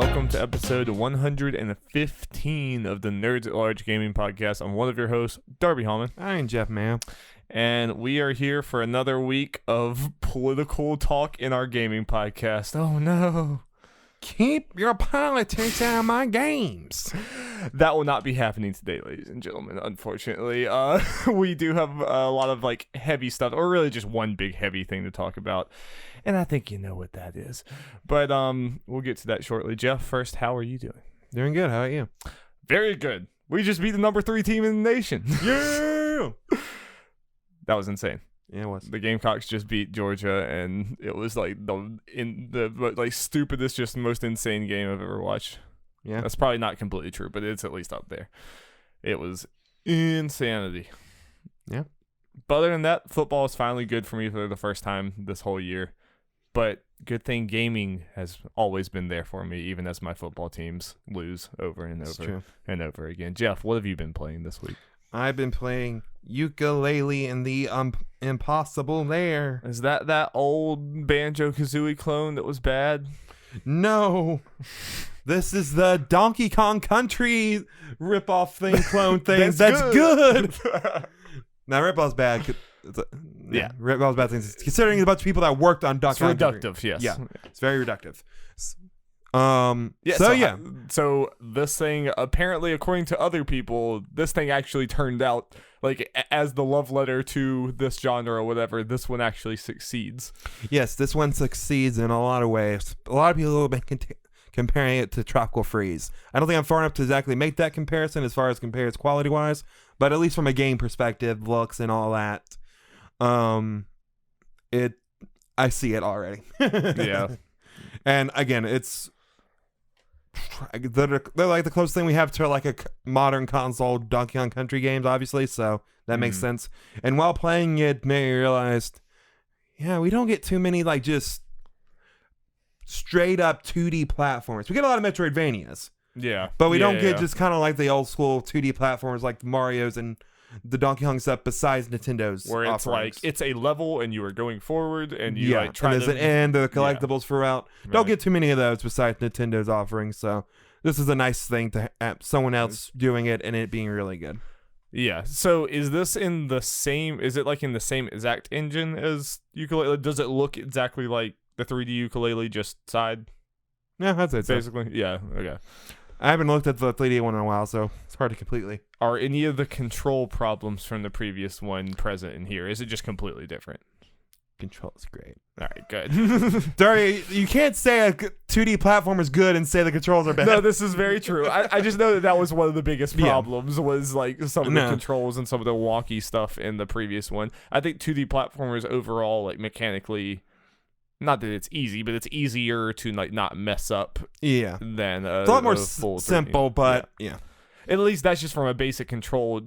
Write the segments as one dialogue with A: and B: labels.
A: welcome to episode 115 of the Nerds at Large Gaming Podcast. I'm one of your hosts, Darby Hallman.
B: I'm Jeff Mayo.
A: And we are here for another week of political talk in our gaming podcast. Oh no.
B: Keep your politics out of my games.
A: That will not be happening today, ladies and gentlemen, unfortunately. We do have a lot of like heavy stuff, or really just one big heavy thing to talk about. And I think you know what that is. But we'll get to that shortly. Jeff, first, how are you doing?
B: Doing good. How about you?
A: Very good. We just beat the number 3 team in the nation.
B: Yeah.
A: That was insane.
B: Yeah, it was.
A: The Gamecocks just beat Georgia, and it was like the stupidest, just most insane game I've ever watched.
B: Yeah.
A: That's probably not completely true, but it's at least up there. It was insanity.
B: Yeah.
A: But other than that, football is finally good for me for the first time this whole year. But good thing gaming has always been there for me, even as my football teams lose over and over and over again. Jeff, what have you been playing this week?
B: I've been playing Yooka-Laylee in the Impossible Lair.
A: Is that old Banjo-Kazooie clone that was bad?
B: No. This is the Donkey Kong Country ripoff thing, clone thing. That's good. Now, ripoff's bad.
A: Yeah.
B: Ripoff's bad things. Considering a bunch of people that worked on Donkey Kong Country.
A: It's reductive, yes.
B: Yeah, it's very reductive.
A: So this thing, apparently, according to other people, this thing actually turned out, like, as the love letter to this genre or whatever, this one actually succeeds.
B: Yes, this one succeeds in a lot of ways. A lot of people have been comparing it to Tropical Freeze. I don't think I'm far enough to exactly make that comparison as far as compares quality-wise, but at least from a game perspective, looks and all that, I see it already.
A: Yeah.
B: And again, they're like the closest thing we have to like a modern console Donkey Kong Country games, obviously, so that makes sense. And while playing it, Mary realized, yeah, we don't get too many like just straight up 2D platforms. We get a lot of Metroidvanias.
A: Yeah.
B: But we don't get just kind of like the old school 2D platforms like the Marios and the Donkey Kong stuff besides Nintendo's
A: where it's
B: offerings.
A: like it's a level and you are going forward and you like try
B: and there's an end, the collectibles throughout.
A: Right.
B: Don't get too many of those besides Nintendo's offerings, so this is a nice thing to have someone else doing it and it being really good.
A: Yeah. So is this in the same, is it like in the same exact engine as Yooka-Laylee? Does it look exactly like the 3D Yooka-Laylee, just side?
B: Yeah, that's it.
A: Basically. Yeah. Okay.
B: I haven't looked at the 3D one in a while, so it's hard to completely.
A: Are any of the control problems from the previous one present in here? Is it just completely different?
B: Control is great.
A: All right, good.
B: Dari, you can't say a 2D platform is good and say the controls are bad.
A: No, this is very true. I just know that was one of the biggest problems was like some of the controls and some of the wonky stuff in the previous one. I think 2D platformers overall, like mechanically, not that it's easy, but it's easier to like not mess up.
B: Yeah.
A: Than
B: it's a lot more
A: full
B: simple,
A: 3D.
B: but yeah.
A: At least that's just from a basic control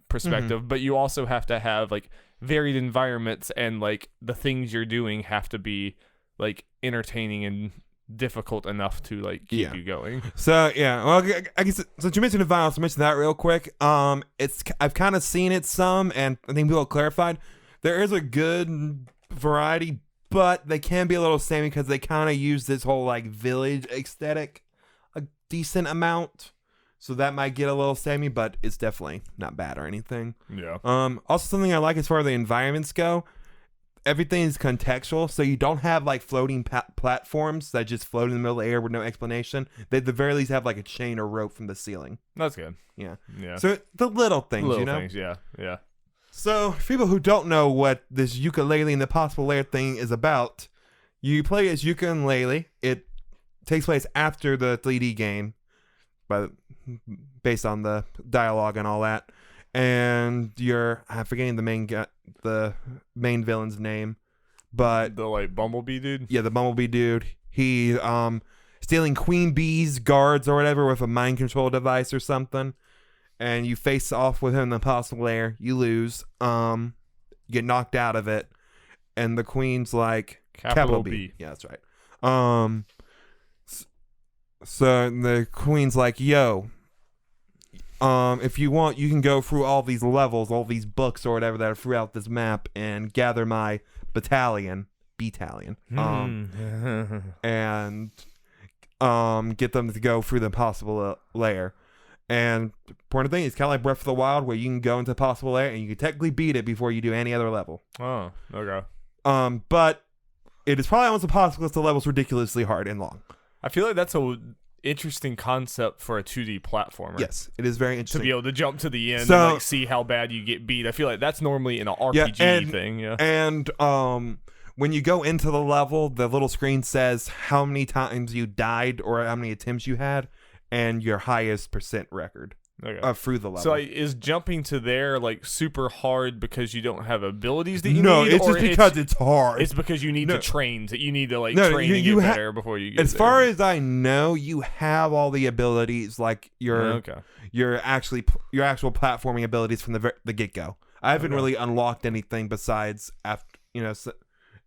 A: perspective. But you also have to have like varied environments, and like the things you're doing have to be like entertaining and difficult enough to like keep you going.
B: So yeah, well, I guess since you mentioned the violence, I'll mention that real quick. I've kind of seen it some, and I think people clarified there is a good variety. But they can be a little samey because they kind of use this whole like village aesthetic a decent amount. So that might get a little samey, but it's definitely not bad or anything.
A: Yeah.
B: Also something I like as far as the environments go, everything is contextual. So you don't have like floating platforms that just float in the middle of the air with no explanation. They at the very least have like a chain or rope from the ceiling.
A: That's good.
B: Yeah.
A: Yeah.
B: So the little things, you know?
A: Things, yeah. Yeah.
B: So, for people who don't know what this Yooka-Laylee and the Possible Lair thing is about, you play as Yooka and Laylee. It takes place after the 3D game, based on the dialogue and all that. And I'm forgetting the main villain's name, but
A: the like Bumblebee dude.
B: Yeah, the Bumblebee dude. He stealing Queen Bee's guards or whatever with a mind control device or something. And you face off with him in the Possible Lair. You lose. You get knocked out of it. And the queen's like... Capital B. Yeah, that's right. So the queen's like, yo, if you want, you can go through all these levels, all these books or whatever that are throughout this map and gather my battalion. And get them to go through the impossible layer. And the important thing is kind of like Breath of the Wild, where you can go into possible layer and you can technically beat it before you do any other level.
A: Oh, okay.
B: But it is probably almost impossible because the level's ridiculously hard and long.
A: I feel like that's a interesting concept for a 2D platformer.
B: Yes, it is very interesting
A: to be able to jump to the end
B: So-
A: and like see how bad you get beat. I feel like that's normally an RPG thing. Yeah.
B: And when you go into the level, the little screen says how many times you died or how many attempts you had, and your highest percent record through the level.
A: So like, is jumping to there like super hard because you don't have abilities that you need?
B: No, it's just because it's hard.
A: It's because you need to train. You need to like
B: No,
A: train and get better before you get
B: As
A: there.
B: far as I know, you have all the abilities, like your actual platforming abilities from the get go. I haven't really unlocked anything besides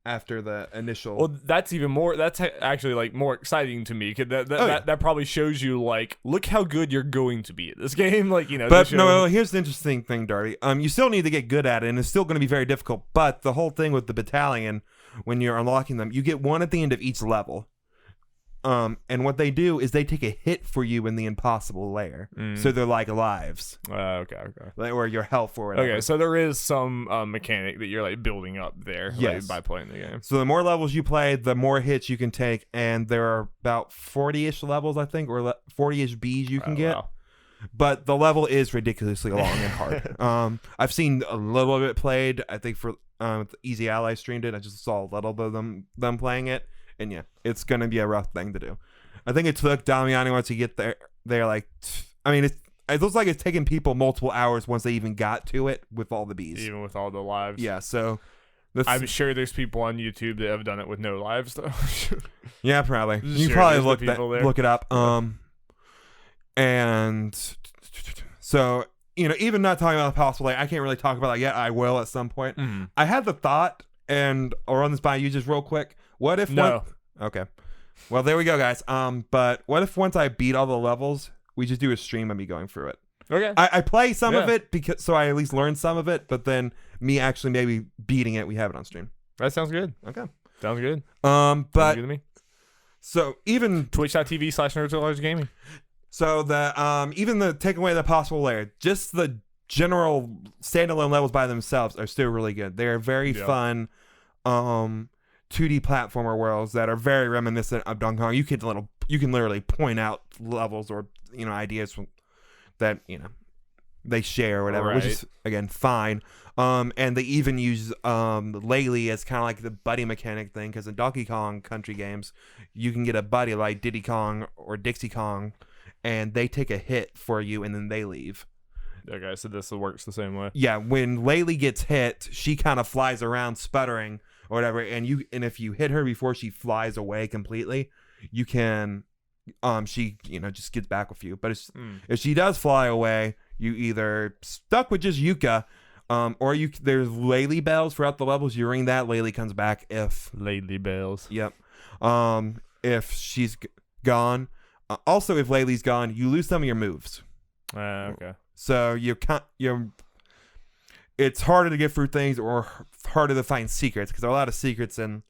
B: after the initial.
A: Well, that's even more. That's actually like more exciting to me. Cause that probably shows you like, look how good you're going to be at this game. Like
B: But no, here's the interesting thing, Darty. You still need to get good at it, and it's still going to be very difficult. But the whole thing with the battalion, when you're unlocking them, you get one at the end of each level. And what they do is they take a hit for you in the impossible layer. So they're like lives.
A: Okay.
B: Or your health or whatever.
A: Okay, so there is some mechanic that you're like building up there by playing the game.
B: So the more levels you play, the more hits you can take. And there are about 40-ish levels, I think, or 40-ish Bs you can get.
A: Wow.
B: But the level is ridiculously long and hard. I've seen a little of it played. I think for Easy Ally streamed it. I just saw a little bit of them playing it. And yeah, it's going to be a rough thing to do. I think it took Damiani once you get there. They're like, I mean, it looks like it's taken people multiple hours once they even got to it with all the bees.
A: Even with all the lives.
B: Yeah, so.
A: I'm sure there's people on YouTube that have done it with no lives, though.
B: Yeah, probably. You
A: Sure,
B: probably
A: look
B: it up. And so, even not talking about the possible, I can't really talk about it yet. I will at some point.
A: Mm-hmm.
B: I had the thought, and I'll run this by you just real quick. What if okay. Well, there we go, guys. But what if once I beat all the levels, we just do a stream of me going through it?
A: Okay.
B: I play some of it so I at least learn some of it, but then me actually maybe beating it, we have it on stream.
A: That sounds good.
B: Okay.
A: Sounds good.
B: But
A: sounds good to me.
B: So even
A: twitch.tv/NerdToLargeGaming.
B: So the even the take away the possible layer, just the general standalone levels by themselves are still really good. They're very fun 2D platformer worlds that are very reminiscent of Donkey Kong. You can literally point out levels or ideas that they share or whatever, which is again fine. And they even use Laylee as kind of like the buddy mechanic thing, because in Donkey Kong Country games, you can get a buddy like Diddy Kong or Dixie Kong, and they take a hit for you and then they leave.
A: Okay, so this works the same way.
B: Yeah, when Laylee gets hit, she kind of flies around sputtering or whatever, and if you hit her before she flies away completely, you can she just gets back with you. But if she does fly away, you either stuck with just Yooka, or there's Laylee bells throughout the levels. You ring that, Laylee comes back. If
A: Laylee bells.
B: Yep. If she's gone, also if Laylee's gone, you lose some of your moves.
A: Okay.
B: So it's harder to get through things or harder to find secrets, because there are a lot of secrets in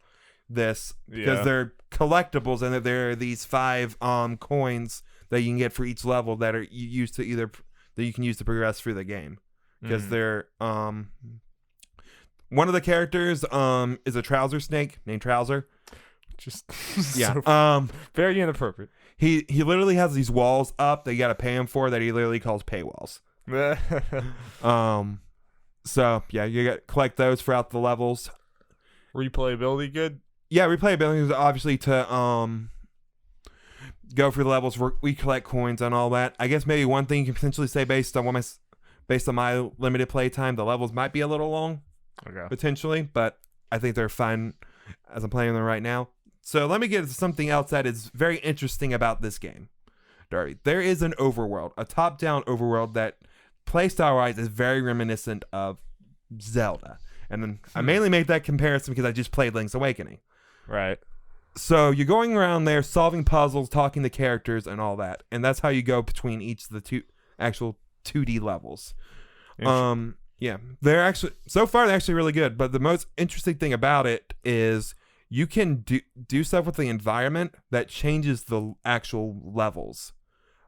B: this because they're collectibles, and there are these 5 coins that you can get for each level that are you can use to progress through the game, because they're one of the characters is a trouser snake named Trouser.
A: Just very inappropriate.
B: He literally has these walls up that you got to pay him for that he literally calls paywalls. So yeah, you got collect those throughout the levels.
A: Replayability good?
B: Yeah, replayability is obviously to go through the levels where we collect coins and all that. I guess maybe one thing you can potentially say based on my limited play time, the levels might be a little long.
A: Okay.
B: Potentially, but I think they're fine as I'm playing them right now. So let me get to something else that is very interesting about this game, Darby. There is an overworld, a top-down overworld that playstyle-wise is very reminiscent of Zelda. And then I mainly make that comparison because I just played Link's Awakening.
A: Right.
B: So you're going around there, solving puzzles, talking to characters, and all that. And that's how you go between each of the two actual 2D levels. Yeah, they're actually, so far they're actually really good. But the most interesting thing about it is you can do stuff with the environment that changes the actual levels.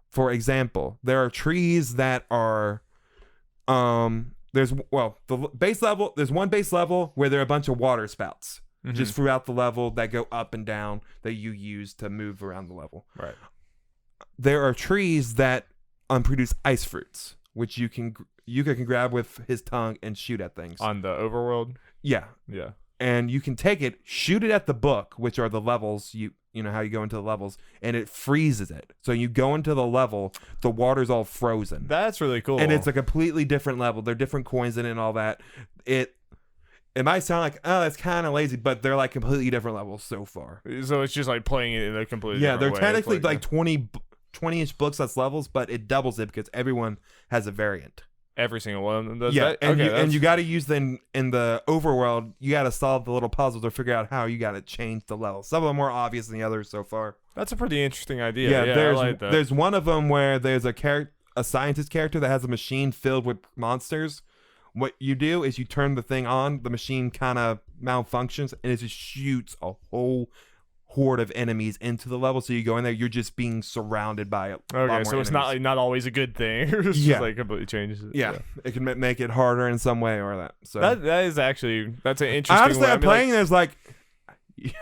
B: For example, there are trees that are there's the base level, there's one base level where there are a bunch of water spouts just throughout the level that go up and down that you use to move around the level.
A: Right.
B: There are trees that produce ice fruits, which Yooka can grab with his tongue and shoot at things.
A: On the overworld?
B: Yeah.
A: Yeah.
B: And you can take it, shoot it at the book, which are the levels, you know how you go into the levels, and it freezes it. So you go into the level, the water's all frozen.
A: That's really cool.
B: And it's a completely different level. There are different coins in it and all that. It might sound like, oh, that's kind of lazy, but they're like completely different levels so far.
A: So it's just like playing it in a completely different way.
B: Yeah, they're technically like 20-ish books that's levels, but it doubles it because everyone has a variant.
A: Every single one.
B: And you got to use them in the overworld. You got to solve the little puzzles or figure out how you got to change the level. Some of them are more obvious than the others so far.
A: That's a pretty interesting idea. Yeah,
B: there's one of them where there's a scientist character that has a machine filled with monsters. What you do is you turn the thing on, the machine kind of malfunctions, and it just shoots a whole horde of enemies into the level. So you go in there, you're just being surrounded by it.
A: Okay, so it's not always a good thing. It's just like completely changes it.
B: Yeah, it can make it harder in some way or that. So
A: that's an interesting.
B: Honestly, I'm playing this like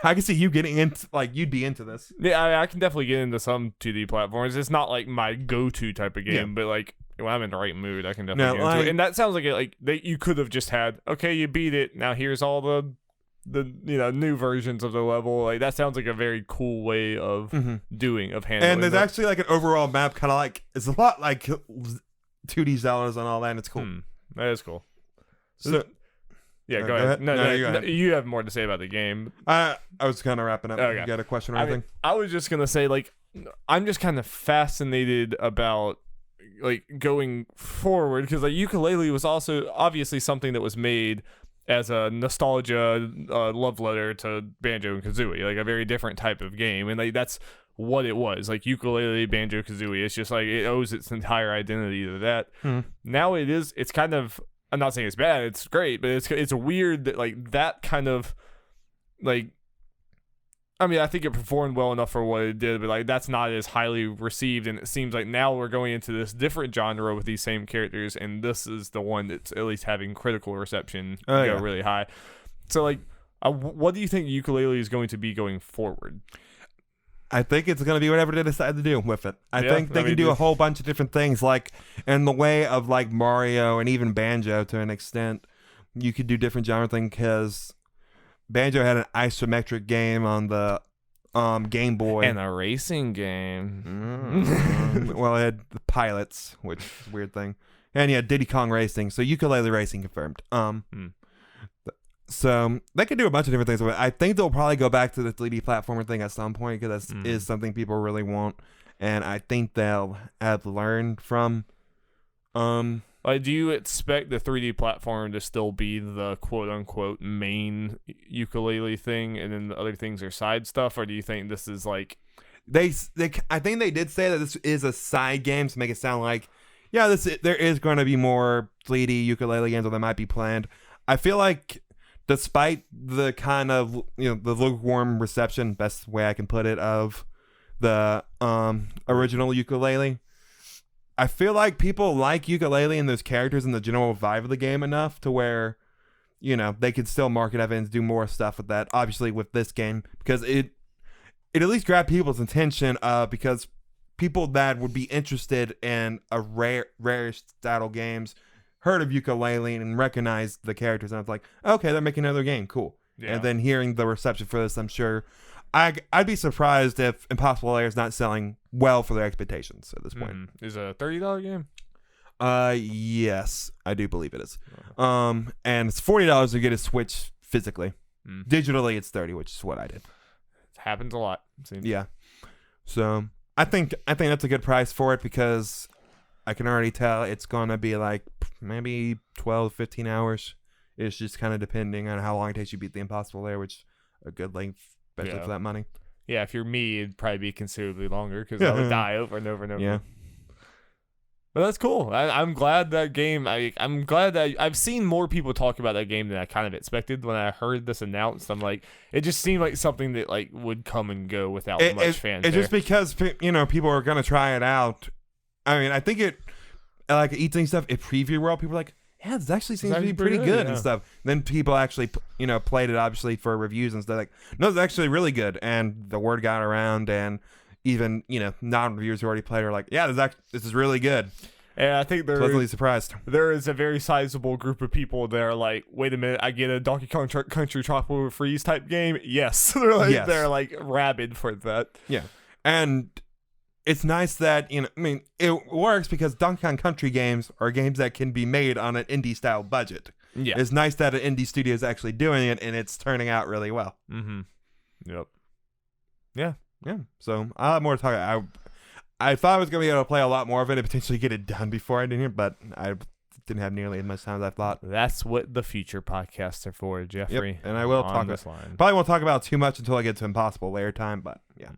B: I can see you getting into you'd be into this.
A: Yeah, I can definitely get into some 2D platforms. It's not like my go-to type of game, but like when I'm in the right mood, I can definitely get into it. And that sounds like you could have just had, okay, you beat it. Now here's all the new versions of the level. Like that sounds like a very cool way of handling.
B: And there's actually like an overall map, kind of like it's a lot like 2D Zeldas and all that. And it's cool.
A: That is cool.
B: So
A: yeah, go ahead. No, you have more to say about the game.
B: I was kind of wrapping up.
A: Okay.
B: You got a question or anything?
A: I was just gonna say I'm just kind of fascinated about going forward because Yooka-Laylee was also obviously something that was made as a nostalgia love letter to Banjo and Kazooie, like a very different type of game, and that's what it was. Like Yooka-Laylee, Banjo Kazooie, it's just like it owes its entire identity to that. Now it's kind of, I'm not saying it's bad, it's great, but it's weird that that kind of I think it performed well enough for what it did, but that's not as highly received, and it seems like now we're going into this different genre with these same characters, and this is the one that's at least having critical reception really high. So what do you think Yooka-Laylee is going to be going forward?
B: I think it's going to be whatever they decide to do with it. I think they can do a whole bunch of different things, in the way of Mario and even Banjo to an extent. You could do different genre things because Banjo had an isometric game on the Game Boy.
A: And a racing game.
B: Well, it had the pilots, which is a weird thing. And yeah, Diddy Kong Racing. So Yooka-Laylee Racing confirmed. So they could do a bunch of different things with it. I think they'll probably go back to the 3D platformer thing at some point because that is something people really want. And I think they'll have learned from
A: do you expect the 3D platform to still be the quote-unquote main Yooka-Laylee thing, and then the other things are side stuff, or do you think this is I
B: think they did say that this is a side game to make it sound like, there is going to be more 3D Yooka-Laylee games that might be planned. I feel like despite the kind of, the lukewarm reception, best way I can put it, of the original Yooka-Laylee, I feel like people like Yooka-Laylee and those characters and the general vibe of the game enough to where, they could still market it and do more stuff with that. Obviously, with this game, because it at least grabbed people's attention. Because people that would be interested in a rare style games heard of Yooka-Laylee and recognized the characters, and I was like, okay, they're making another game, cool. Yeah. And then hearing the reception for this, I'm sure. I'd be surprised if Impossible Lair is not selling well for their expectations at this point.
A: Is it a $30 game?
B: Yes, I do believe it is. And it's $40 to get a Switch physically. Digitally, it's $30, which is what I did.
A: It happens a lot.
B: Yeah. So I think that's a good price for it because I can already tell it's gonna be maybe 12, 15 hours. It's just kind of depending on how long it takes you to beat the Impossible Lair, which is a good length. Especially for that money.
A: Yeah, if you're me, it'd probably be considerably longer because I would die over and over and over.
B: Yeah.
A: But that's cool. I'm glad that game. I'm glad that I've seen more people talk about that game than I kind of expected. When I heard this announced, I'm like, it just seemed like something that like would come and go without much fanfare.
B: It's just because people are gonna try it out. I mean, I think it like eating stuff. It preview world, people are like, yeah, this actually seems to be pretty good and stuff. Then people actually played it obviously for reviews and stuff. Like, no, it's actually really good, and the word got around and. Even non-reviewers who already played are like, yeah, this is really good.
A: And I think
B: pleasantly surprised.
A: There is a very sizable group of people that are like, wait a minute, I get a Donkey Kong Country Tropical Freeze type game. Yes, they're like rabid for that.
B: Yeah, and it's nice that it works because Donkey Kong Country games are games that can be made on an indie style budget.
A: Yeah,
B: it's nice that an indie studio is actually doing it and it's turning out really well.
A: Mm-hmm. Yep. Yeah.
B: Yeah, so I'll have more to talk about. I thought I was going to be able to play a lot more of it and potentially get it done before I did here, but I didn't have nearly as much time as I thought.
A: That's what the future podcasts are for, Jeffrey.
B: Yep, and I will talk
A: this line.
B: Probably won't talk about too much until I get to Impossible Lair time, but yeah.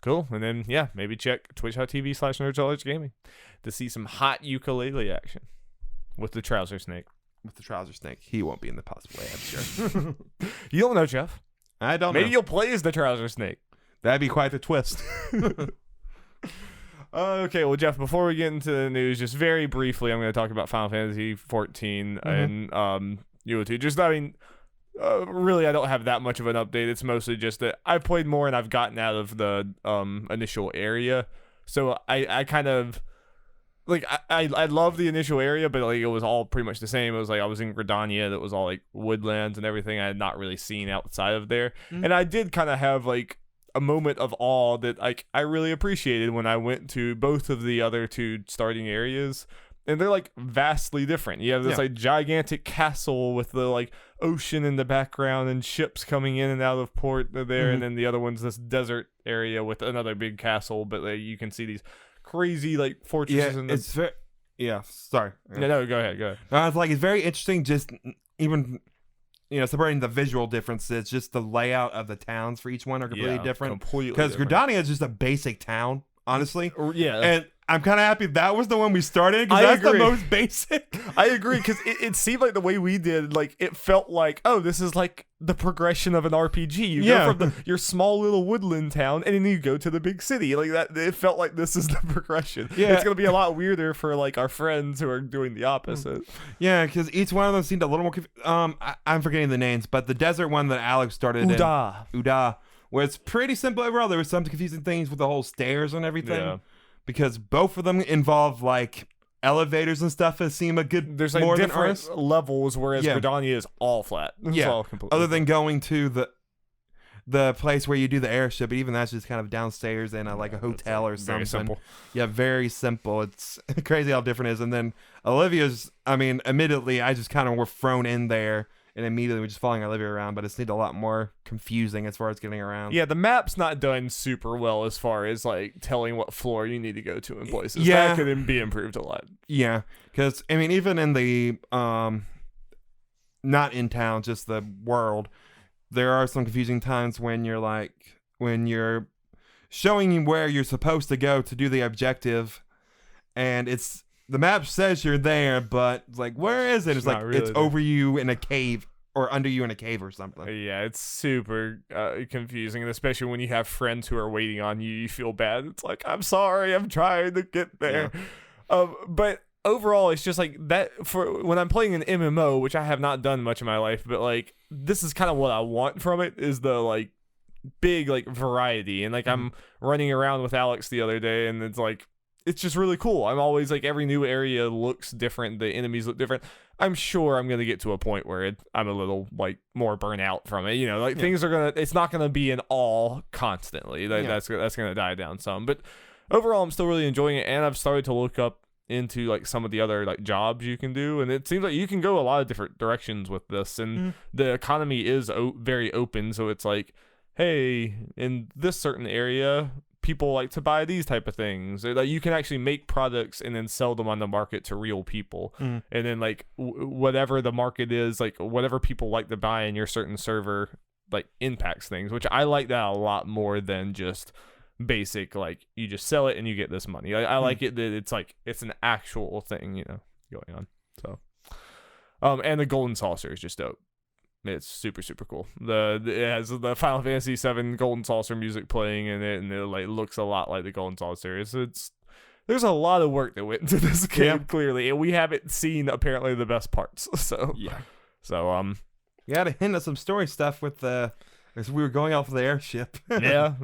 A: Cool, and then, maybe check twitch.tv/NerdKnowledgeGaming to see some hot ukulele action with the trouser snake.
B: With the trouser snake. He won't be in the Impossible Lair, I'm sure.
A: You don't know, Jeff.
B: I don't know.
A: Maybe you'll play as the trouser snake.
B: That'd be quite the twist.
A: Okay, well, Jeff, before we get into the news, just very briefly, I'm going to talk about Final Fantasy XIV and Yooka. Really, I don't have that much of an update. It's mostly just that I've played more and I've gotten out of the initial area. So I kind of... Like, I love the initial area, but like it was all pretty much the same. It was like I was in Gridania, that was all like woodlands and everything I had not really seen outside of there. And I did kind of have like a moment of awe that like I really appreciated when I went to both of the other two starting areas, and they're like vastly different. You have this like gigantic castle with the like ocean in the background and ships coming in and out of port there, and then the other one's this desert area with another big castle, but like, you can see these crazy like fortresses.
B: Sorry.
A: No, go ahead.
B: It's like it's very interesting. Just even. Separating the visual differences, just the layout of the towns for each one are completely different. Because Gridania is just a basic town, honestly.
A: Yeah.
B: And I'm kind of happy that was the one we started, because that's the most basic.
A: I agree, because it seemed like the way we did, like, it felt like, oh, this is like the progression of an RPG. You go from your small little woodland town, and then you go to the big city. Like that, it felt like this is the progression. Yeah. It's going to be a lot weirder for, like, our friends who are doing the opposite.
B: Yeah, because each one of them seemed a little more... I'm forgetting the names, but the desert one that Alex started Uda, where it's pretty simple overall. There was some confusing things with the whole stairs and everything. Yeah. Because both of them involve like elevators and stuff that seem a good.
A: There's like
B: more
A: different levels, whereas Gridania is all flat. It's all completely
B: other than going to the place where you do the airship, but even that's just kind of downstairs in like a hotel or something.
A: Very simple.
B: Yeah, very simple. It's crazy how different it is. And then Olivia's, admittedly, I just kind of were thrown in there. And immediately we're just following Olivia around, but it's a lot more confusing as far as getting around.
A: Yeah, the map's not done super well as far as like telling what floor you need to go to in places.
B: Yeah.
A: That could be improved a lot.
B: Yeah, because even in the not in town, just the world, there are some confusing times when you're showing you where you're supposed to go to do the objective, and the map says you're there, but it's like, where is it? It's like, really, it's over you in a cave or under you in a cave or something.
A: Yeah, it's super confusing, and especially when you have friends who are waiting on you, you feel bad. It's like, I'm sorry, I'm trying to get there. Yeah. But overall, it's just like that for when I'm playing an MMO, which I have not done much in my life, but like this is kind of what I want from it, is the like big like variety. And like I'm running around with Alex the other day, and it's like, it's just really cool. I'm always like, every new area looks different. The enemies look different. I'm sure I'm going to get to a point where I'm a little like more burnt out from it. Things are it's not going to be an all constantly. That's going to die down some. But overall, I'm still really enjoying it. And I've started to look up into like some of the other like jobs you can do. And it seems like you can go a lot of different directions with this. And the economy is very open. So it's like, hey, in this certain area, people like to buy these type of things. Like you can actually make products and then sell them on the market to real people. And then like whatever the market is, like whatever people like to buy in your certain server, like impacts things, which I like that a lot more than just basic, like, you just sell it and you get this money. I like it that it's like it's an actual thing, going on. So and the golden saucer is just dope. It's super, super cool. It has the Final Fantasy VII golden saucer music playing in it, and it like looks a lot like the golden saucer. There's a lot of work that went into this game, clearly, and we haven't seen apparently the best parts. So you
B: had a hint of some story stuff with as we were going off of the airship.
A: yeah.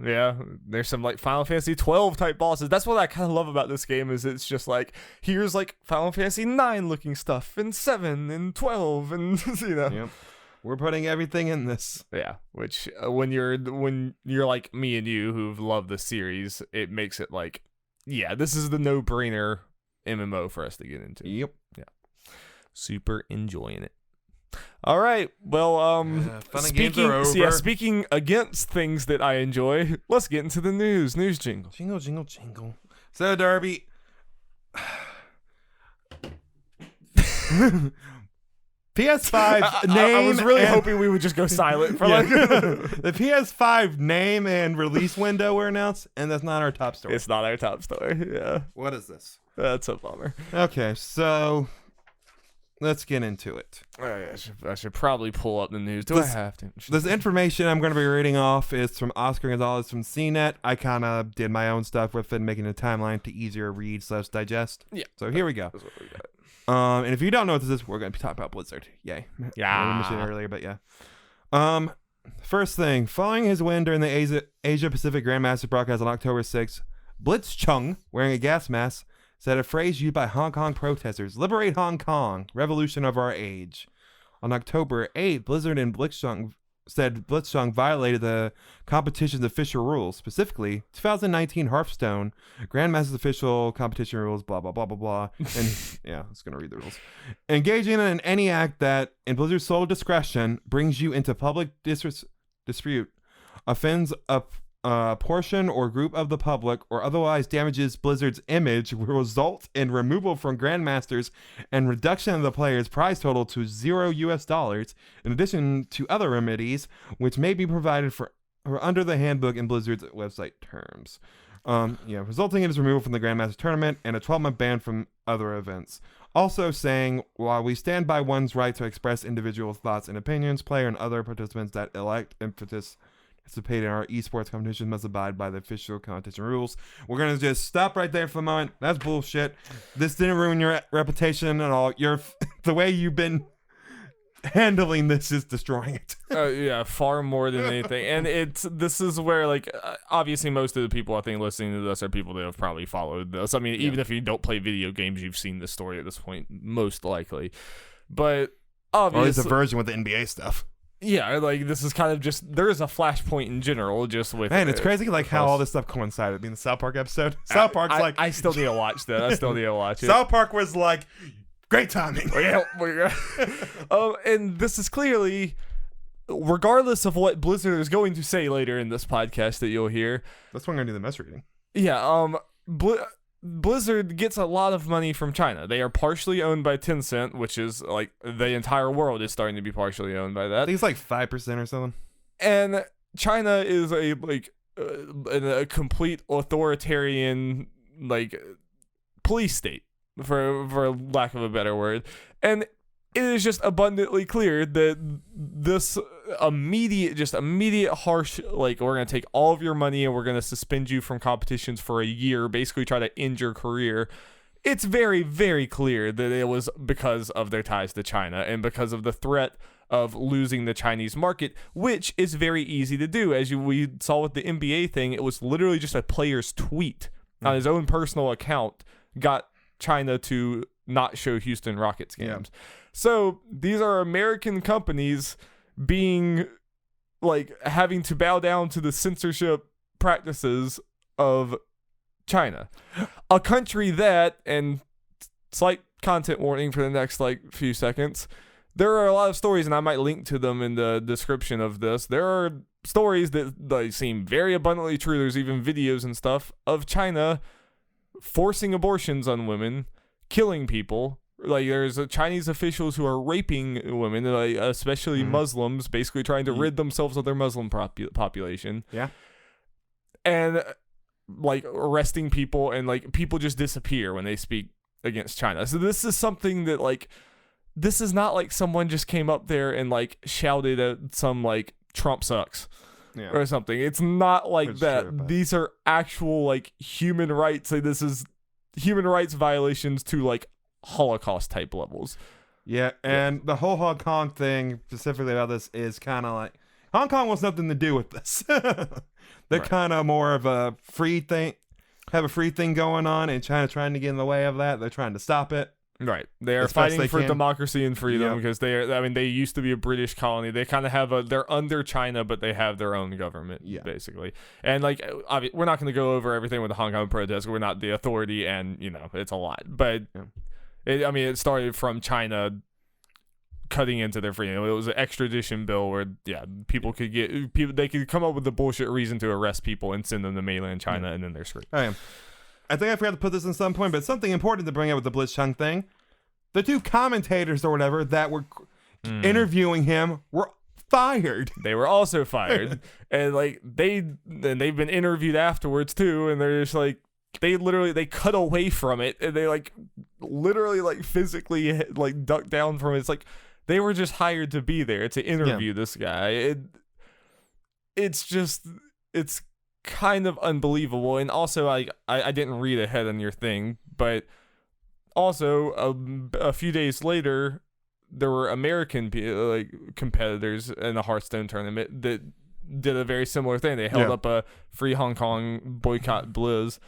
A: There's some like Final Fantasy 12 type bosses. That's what I kind of love about this game, is it's just like, here's like Final Fantasy 9 looking stuff, and 7 and 12, and
B: Yep. We're putting everything in this.
A: Yeah, which when you're like me and you who've loved the series, it makes it like, yeah, this is the no-brainer MMO for us to get into.
B: Yep.
A: Yeah. Super enjoying it. All right. Well,
B: fun and games are over.
A: Speaking against things that I enjoy, let's get into the news. News jingle.
B: Jingle, jingle, jingle. So, Darby. PS5 name.
A: I was really hoping we would just go silent for like
B: the PS5 name and release window were announced, and that's not our top story.
A: It's not our top story. Yeah.
B: What is this?
A: That's a bummer.
B: Okay, so let's get into it.
A: I should probably pull up the news. I have to?
B: This information I'm going to be reading off is from Oscar Gonzalez from CNET. I kind of did my own stuff with it, making a timeline to easier read/digest.
A: Yeah.
B: So here we go.
A: That's what we got.
B: And if you don't know what this is, we're going to be talking about Blizzard. Yay.
A: Yeah.
B: I mentioned it earlier, but yeah. First thing, following his win during the Asia Pacific Grandmaster broadcast on October 6th, Blitzchung, wearing a gas mask, said a phrase used by Hong Kong protesters: "Liberate Hong Kong, revolution of our age." On October 8th, Blizzard and Blitzchung said Blitzchung violated the competition's official rules, specifically 2019 Hearthstone Grandmaster's official competition rules, blah, blah, blah, blah, blah. And yeah, I was going to read the rules. Engaging in any act that, in Blizzard's sole discretion, brings you into public dispute, offends a portion or group of the public, or otherwise damages Blizzard's image, will result in removal from Grandmasters and reduction of the player's prize total to $0, in addition to other remedies which may be provided for under the handbook and Blizzard's website terms. Resulting in his removal from the Grandmaster tournament and a 12-month ban from other events. Also saying, while we stand by one's right to express individual thoughts and opinions, player and other participants that elect and participate in our esports competition must abide by the official competition rules. We're going to just stop right there for a moment. That's bullshit. This didn't ruin your reputation at all. The way you've been handling this is destroying it.
A: Yeah, far more than anything. And this is where, like, obviously most of the people I think listening to this are people that have probably followed this. I mean, even if you don't play video games, you've seen this story at this point, most likely. But obviously,
B: or at least a version with the NBA stuff.
A: Yeah, like, this is kind of just, there is a flashpoint in general, just with...
B: Man, it's crazy, like, how all this stuff coincided. I mean, the South Park episode. South Park's like...
A: I still need to watch that. I still need to watch it.
B: South Park was like, great timing.
A: And this is clearly, regardless of what Blizzard is going to say later in this podcast that you'll hear...
B: That's when I'm going to do the mess reading.
A: Yeah, Blizzard gets a lot of money from China. They are partially owned by Tencent, which is like the entire world is starting to be partially owned by that.
B: I think it's like 5% or something.
A: And China is a complete authoritarian police state, for lack of a better word. And it is just abundantly clear that this immediate harsh, like, we're going to take all of your money and we're going to suspend you from competitions for a year, basically try to end your career. It's very, very clear that it was because of their ties to China and because of the threat of losing the Chinese market, which is very easy to do. As we saw with the NBA thing, it was literally just a player's tweet on his own personal account got China to not show Houston Rockets games. Yeah. So these are American companies being, like, having to bow down to the censorship practices of China, a country that, and slight content warning for the next few seconds, there are a lot of stories, and I might link to them in the description of this. There are stories that seem very abundantly true. There's even videos and stuff of China forcing abortions on women, killing people. Like, there's Chinese officials who are raping women, especially Muslims, basically trying to rid themselves of their Muslim population.
B: Yeah.
A: And like arresting people, and like people just disappear when they speak against China. So this is something that like, this is not like someone just came up there and like shouted at some like Trump sucks or something. It's not like that. These are actual like human rights. Like this is human rights violations to like Holocaust type levels.
B: Yeah, and the whole Hong Kong thing specifically about this is kind of like Hong Kong wants nothing to do with this. They're kind of more of a free thing, have a free thing going on, and China trying to get in the way of that. They're trying to stop it.
A: Right. They are fighting for democracy and freedom because they are, I mean, they used to be a British colony. They kind of have they're under China, but they have their own government, basically. And like, we're not going to go over everything with the Hong Kong protests. We're not the authority, and, you know, it's a lot. But, it started from China cutting into their freedom. It was an extradition bill where, people could they could come up with a bullshit reason to arrest people and send them to mainland China, and then they're screwed.
B: I think I forgot to put this in some point, but something important to bring up with the Blitzchung thing. The 2 commentators or whatever that were interviewing him were fired.
A: They were also fired. And like they've been interviewed afterwards too, and they're just like, they cut away from it, and they like literally like physically like ducked down from it. It's like they were just hired to be there to interview this guy. It's kind of unbelievable. And also I didn't read ahead on your thing, but also a few days later there were American competitors in the Hearthstone tournament that did a very similar thing. They held up a free Hong Kong boycott Blizz,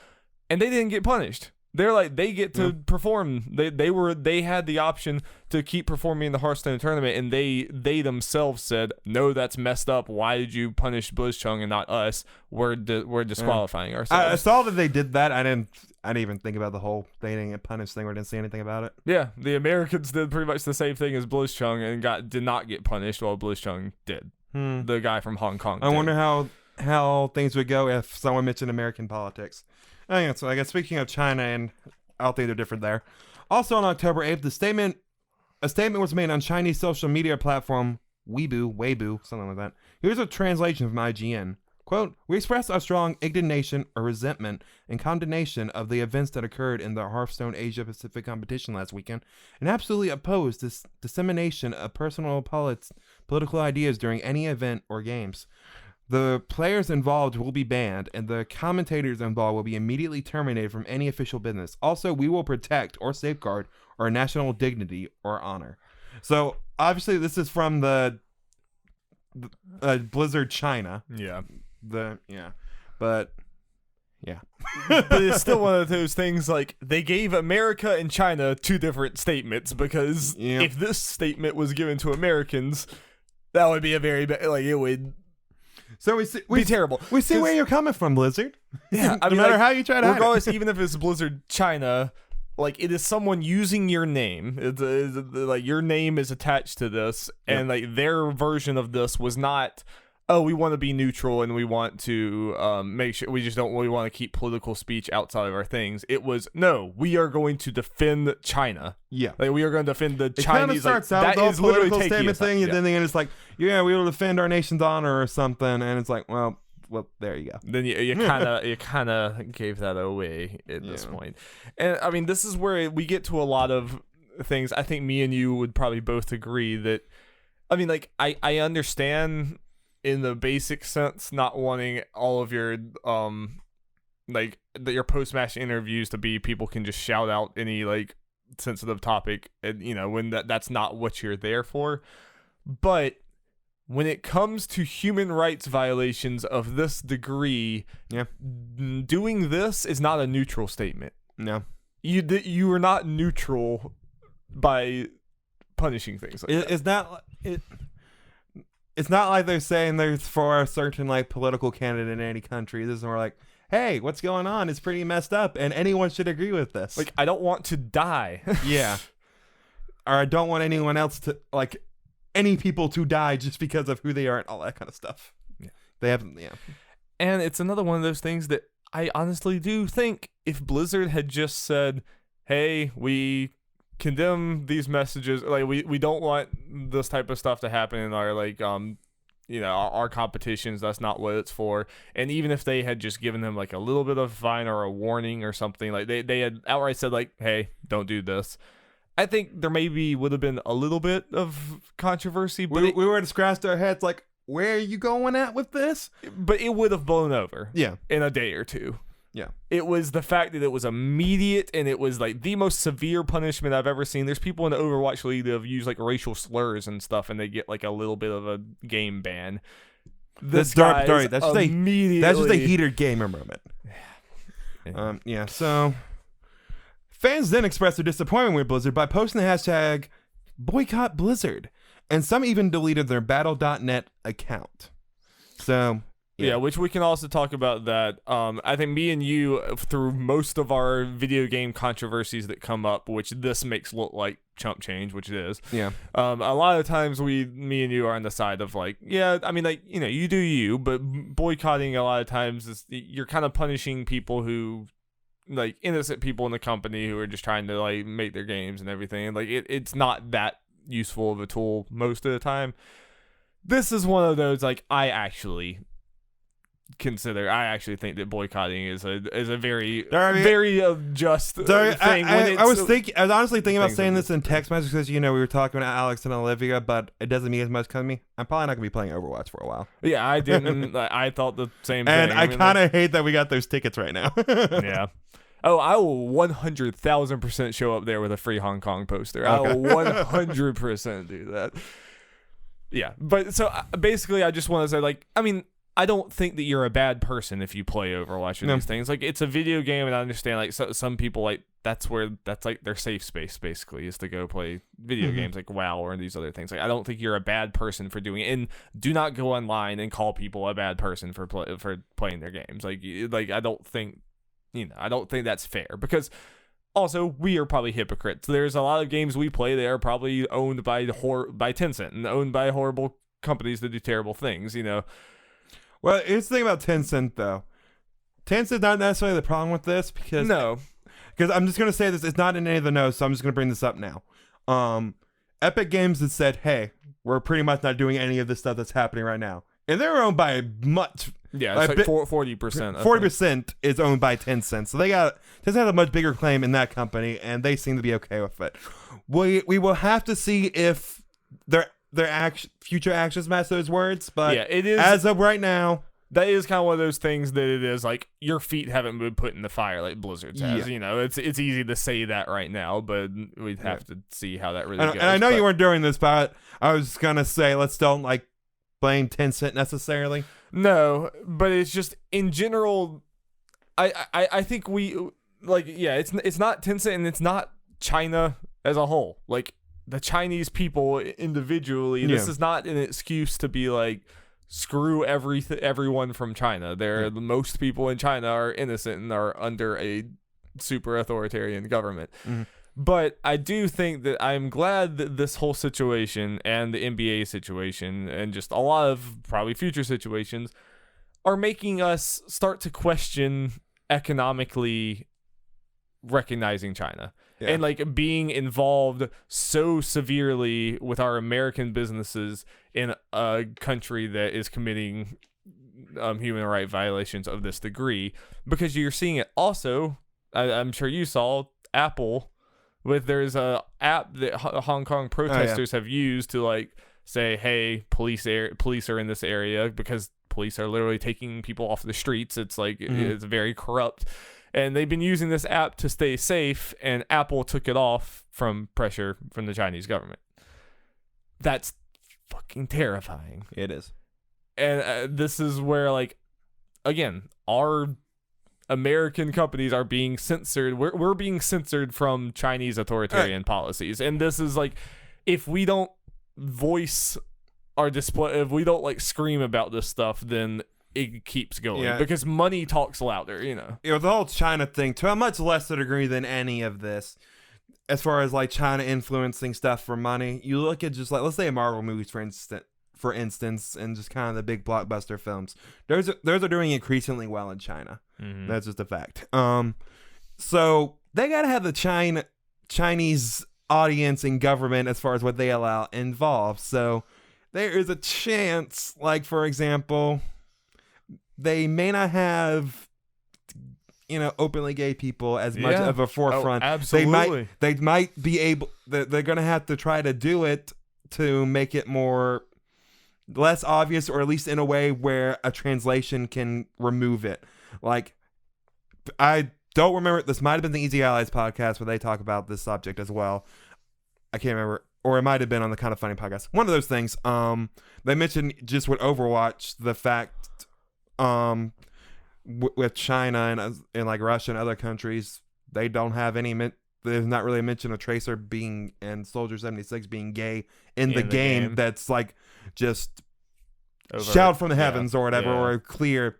A: and they didn't get punished. They're like, they get to perform. They had the option to keep performing in the Hearthstone tournament, and they themselves said, no, that's messed up. Why did you punish Blitzchung and not us? We're disqualifying ourselves.
B: I saw that they did that. I didn't even think about the whole they didn't get punished thing, or didn't see anything about it.
A: Yeah, the Americans did pretty much the same thing as Blitzchung and did not get punished, while Blitzchung did. The guy from Hong Kong.
B: I wonder how things would go if someone mentioned American politics. So I guess speaking of China, and I don't think they're different there. Also on October 8th, a statement was made on Chinese social media platform Weibo, something like that. Here's a translation from IGN. Quote, "We express our strong indignation or resentment and condemnation of the events that occurred in the Hearthstone Asia Pacific competition last weekend, and absolutely oppose this dissemination of personal political ideas during any event or games. The players involved will be banned, and the commentators involved will be immediately terminated from any official business. Also, we will protect or safeguard our national dignity or honor." So, obviously, this is from the Blizzard China. But
A: it's still one of those things, like, they gave America and China 2 different statements, because if this statement was given to Americans, that would be a very it would...
B: So
A: be terrible.
B: We see where you're coming from, Blizzard.
A: Yeah,
B: no matter how you try to
A: regardless, even if it's Blizzard China, like, it is someone using your name. It's like, your name is attached to this, and like their version of this was not, oh, we want to be neutral and we want to make sure we want to keep political speech outside of our things. It was, no, we are going to defend China. Yeah, like, we are going to defend the Chinese. It kind of
B: starts out with the political statement thing, and then the end it's like, we will defend our nation's honor or something, and it's like, well, there you go.
A: Then you kind of gave that away at this point. And I mean, this is where we get to a lot of things. I think me and you would probably both agree that, I mean, like, I understand in the basic sense not wanting all of your your post-match interviews to be people can just shout out any like sensitive topic, and when that's not what you're there for. But when it comes to human rights violations of this degree, doing this is not a neutral statement. No, you are not neutral by punishing things like that.
B: It's not like they're saying there's for a certain like political candidate in any country. This is more like, hey, what's going on? It's pretty messed up, and anyone should agree with this.
A: Like, I don't want to die.
B: Or I don't want anyone else to, like, any people to die just because of who they are and all that kind of stuff. They haven't.
A: And it's another one of those things that I honestly do think if Blizzard had just said, hey, we condemn these messages, like, we don't want this type of stuff to happen in our our competitions, that's not what it's for. And even if they had just given them like a little bit of a fine or a warning or something, like they had outright said like, hey, don't do this, I think there maybe would have been a little bit of controversy, but
B: we would have scratched our heads like, where are you going at with this?
A: But it would have blown over
B: Yeah.
A: in a day or two.
B: Yeah.
A: It was the fact that it was immediate, and it was like the most severe punishment I've ever seen. There's people in the Overwatch League that have used like racial slurs and stuff, and they get like a little bit of a game ban. This
B: That's
A: guy's
B: just a heater gamer moment. Yeah. So fans then expressed their disappointment with Blizzard by posting the hashtag boycott Blizzard, and some even deleted their battle.net account. So
A: yeah, which we can also talk about that. I think me and you, through most of our video game controversies that come up, which this makes look like chump change, which it is.
B: Yeah.
A: A lot of times me and you are on the side of like, yeah, I mean, like, you do you, but boycotting a lot of times is you're kind of punishing people who, like, innocent people in the company who are just trying to like make their games and everything. And like, it's not that useful of a tool most of the time. This is one of those, like, I actually think that boycotting is a very just thing.
B: I was honestly thinking about saying this in text messages because we were talking about Alex and Olivia, but it doesn't mean as much to me. I'm probably not gonna be playing Overwatch for a while.
A: Yeah, I didn't. I thought the same thing.
B: And I kind of hate that we got those tickets right now.
A: Yeah. Oh, I will 100,000% show up there with a free Hong Kong poster. I will 100% do that. Yeah, but so basically, I just want to say, like, I mean, I don't think that you're a bad person if you play Overwatch or these things. Like, it's a video game, and I understand, like, some people, like, that's like their safe space, basically, is to go play video games like WoW or these other things. Like, I don't think you're a bad person for doing it. And do not go online and call people a bad person for playing their games. Like I don't think, I don't think that's fair, because also, we are probably hypocrites. There's a lot of games we play that are probably owned by Tencent and owned by horrible companies that do terrible things,
B: Well, here's the thing about Tencent, though. Tencent's not necessarily the problem with this, because I'm just going to say this. It's not in any of the notes, so I'm just going to bring this up now. Epic Games has said, hey, we're pretty much not doing any of this stuff that's happening right now. And they're owned by much...
A: Yeah, it's like 40%.
B: 40% is owned by Tencent. So Tencent has a much bigger claim in that company, and they seem to be okay with it. We will have to see if their future actions match those words, but
A: yeah, it is,
B: as of right now,
A: that is kind of one of those things that it is like your feet haven't been put in the fire like Blizzard's has. It's easy to say that right now, but we'd have to see how that really goes.
B: And I know you weren't doing this, but I was gonna say let's don't like blame Tencent necessarily.
A: No, but it's just in general. I think we like, yeah, it's not Tencent and it's not China as a whole. Like, the Chinese people individually, this is not an excuse to be like, screw everyone from China. The most people in China are innocent and are under a super authoritarian government. But I do think that I'm glad that this whole situation and the NBA situation and just a lot of probably future situations are making us start to question economically recognizing China. Yeah. And like being involved so severely with our American businesses in a country that is committing human rights violations of this degree, because you're seeing it also. I'm sure you saw Apple there's a app that Hong Kong protesters have used to like say, hey, police are in this area, because police are literally taking people off the streets. It's like it's very corrupt. And they've been using this app to stay safe, and Apple took it off from pressure from the Chinese government. That's fucking terrifying.
B: It is.
A: And this is where, like, again, our American companies are being censored. We're being censored from Chinese authoritarian policies. And this is like, if we don't voice our display, if we don't like scream about this stuff, then it keeps going, because money talks louder,
B: the whole China thing, to a much lesser degree than any of this, as far as like China influencing stuff for money, you look at just like, let's say Marvel movies, for instance, and just kind of the big blockbuster films. Those are doing increasingly well in China. That's just a fact. So they gotta have the Chinese audience and government as far as what they allow involved. So there is a chance, like, for example, they may not have, openly gay people as much of a forefront.
A: Oh, absolutely.
B: They might be able, they're going to have to try to do it to make it less obvious, or at least in a way where a translation can remove it. Like, I don't remember, this might have been the Easy Allies podcast where they talk about this subject as well. I can't remember. Or it might have been on the Kind of Funny podcast. One of those things. They mentioned just with Overwatch, the fact with China and like Russia and other countries, they don't have any. There's not really a mention of Tracer being and Soldier 76 being gay in the game. That's like just shout from the heavens or whatever, or clear,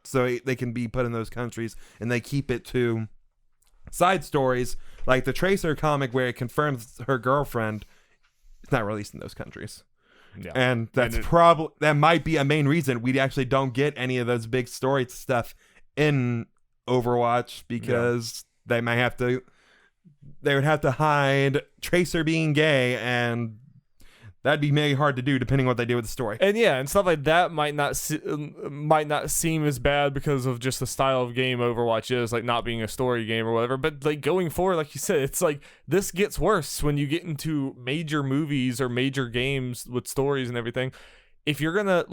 B: so they can be put in those countries, and they keep it to side stories like the Tracer comic where it confirms her girlfriend is not released in those countries. Yeah. And that's that might be a main reason we actually don't get any of those big story stuff in Overwatch, because they would have to hide Tracer being gay, and that'd be very hard to do depending on what they do with the story.
A: And stuff like that might not seem as bad because of just the style of game Overwatch is, like not being a story game or whatever. But like going forward, like you said, it's like this gets worse when you get into major movies or major games with stories and everything. If you're gonna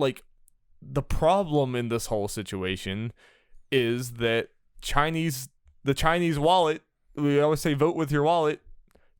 A: the problem in this whole situation is that the Chinese wallet, we always say vote with your wallet.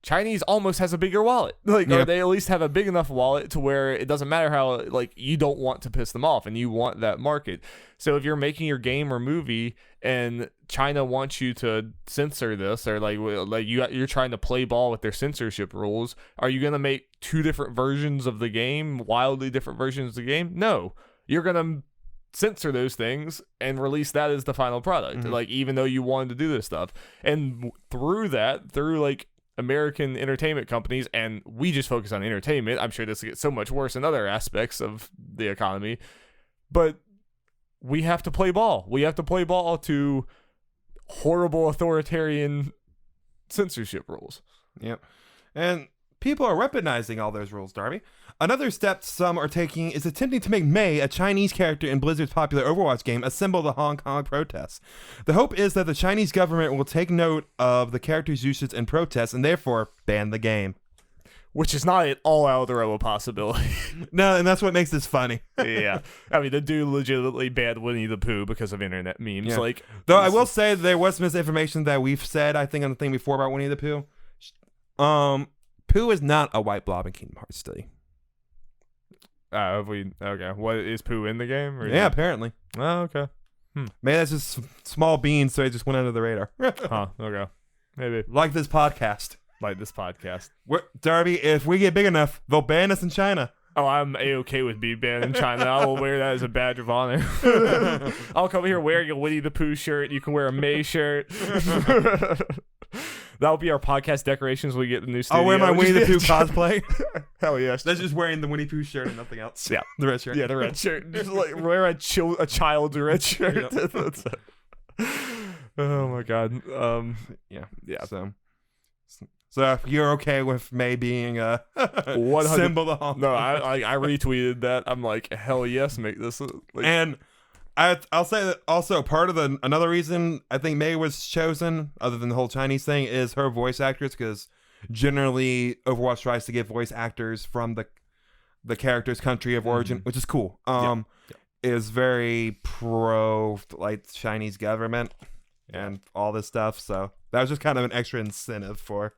A: Chinese almost has a bigger wallet. Or they at least have a big enough wallet to where it doesn't matter how, you don't want to piss them off and you want that market. So if you're making your game or movie and China wants you to censor this, or you're trying to play ball with their censorship rules, are you going to make two different versions of the game, wildly different versions of the game? No. You're going to censor those things and release that as the final product. Even though you wanted to do this stuff. And through American entertainment companies, and we just focus on entertainment. I'm sure this will get so much worse in other aspects of the economy, but we have to play ball. We have to play ball to horrible authoritarian censorship rules.
B: Yep. And people are weaponizing all those rules, Darby. Another step some are taking is attempting to make Mei, a Chinese character in Blizzard's popular Overwatch game, a symbol of the Hong Kong protests. The hope is that the Chinese government will take note of the character's usage in protests and therefore ban the game.
A: Which is not at all out of the realm of possibility.
B: No, and that's what makes this funny.
A: Yeah. I mean, the dude legitimately banned Winnie the Pooh because of internet memes.
B: Yeah. Though I will say there was misinformation that we've said, I think, on the thing before about Winnie the Pooh. Pooh is not a white blob in Kingdom Hearts study.
A: Okay. What is Pooh in the game?
B: Yeah, apparently.
A: Oh, okay.
B: Maybe that's just small beans, so it just went under the radar.
A: Huh, okay. Maybe.
B: Like this podcast.
A: Darby,
B: if we get big enough, they'll ban us in China.
A: Oh, I'm A-okay with being banned in China. I will wear that as a badge of honor. I'll come here wearing a Winnie the Pooh shirt. You can wear a May shirt. That'll be our podcast decorations when we get the new studio.
B: I'll wear my Winnie the Pooh cosplay.
A: Hell yes.
B: That's just wearing the Winnie Pooh shirt and nothing else.
A: Yeah.
B: The red shirt.
A: Yeah, the red shirt. Just wear a child's red shirt. Yep. Oh my god.
B: Yeah. So if you're okay with May being a symbol of Hong Kong.
A: No, I retweeted that. I'm like, hell yes, make this.
B: And I'll say that also part of another reason I think May was chosen, other than the whole Chinese thing, is her voice actress, because generally Overwatch tries to get voice actors from the character's country of origin, which is cool. Is very pro Chinese government and all this stuff. So that was just kind of an extra incentive for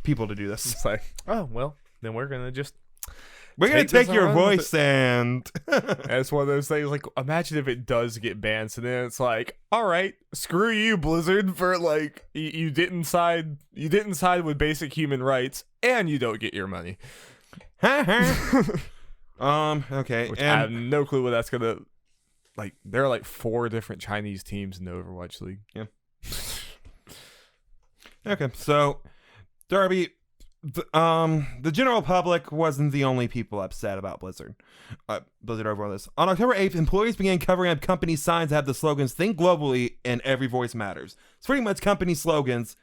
B: people to do this.
A: It's like, oh well, then we're gonna
B: take your voice and
A: it's one of those things. Like, imagine if it does get banned, so then it's like, all right, screw you, Blizzard, for you didn't side with basic human rights, and you don't get your money.
B: Okay.
A: Which I have no clue what that's gonna there are 4 different Chinese teams in the Overwatch League.
B: Yeah. Okay, so Darby, the general public wasn't the only people upset about Blizzard over this. On October 8th, employees began covering up company signs that have the slogans "Think globally" and "Every voice matters." It's pretty much company slogans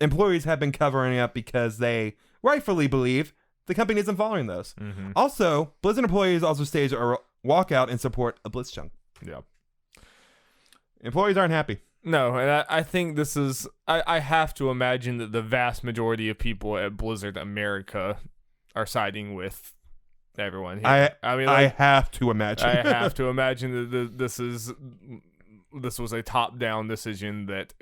B: employees have been covering up because they rightfully believe the company isn't following those.
A: Mm-hmm.
B: Also, Blizzard employees also staged a walkout in support of Blitzchung.
A: Yeah.
B: Employees aren't happy.
A: No, and I think this is... I have to imagine that the vast majority of people at Blizzard America are siding with everyone here.
B: I have to imagine.
A: I have to imagine that this was a top-down decision that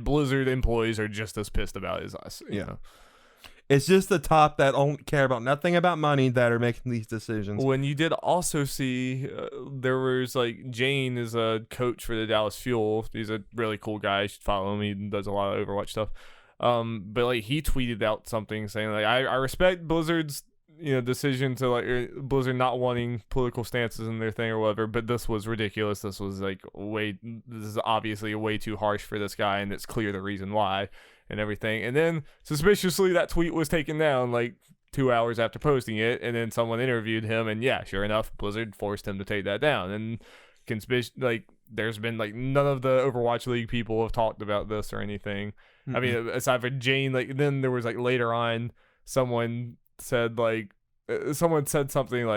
A: Blizzard employees are just as pissed about as us. You know?
B: It's just the top that don't care about nothing about money that are making these decisions.
A: When you did also see, there was Jane is a coach for the Dallas Fuel. He's a really cool guy. You should follow him. He does a lot of Overwatch stuff. But he tweeted out something saying I respect Blizzard's decision to Blizzard not wanting political stances in their thing or whatever, but this was ridiculous. This was this is obviously way too harsh for this guy, and it's clear the reason why and everything. And then suspiciously that tweet was taken down 2 hours after posting it, and then someone interviewed him, and sure enough, Blizzard forced him to take that down. And there's been none of the Overwatch League people have talked about this or anything. Mm-hmm. I mean, aside from Jane, then there was later on someone said something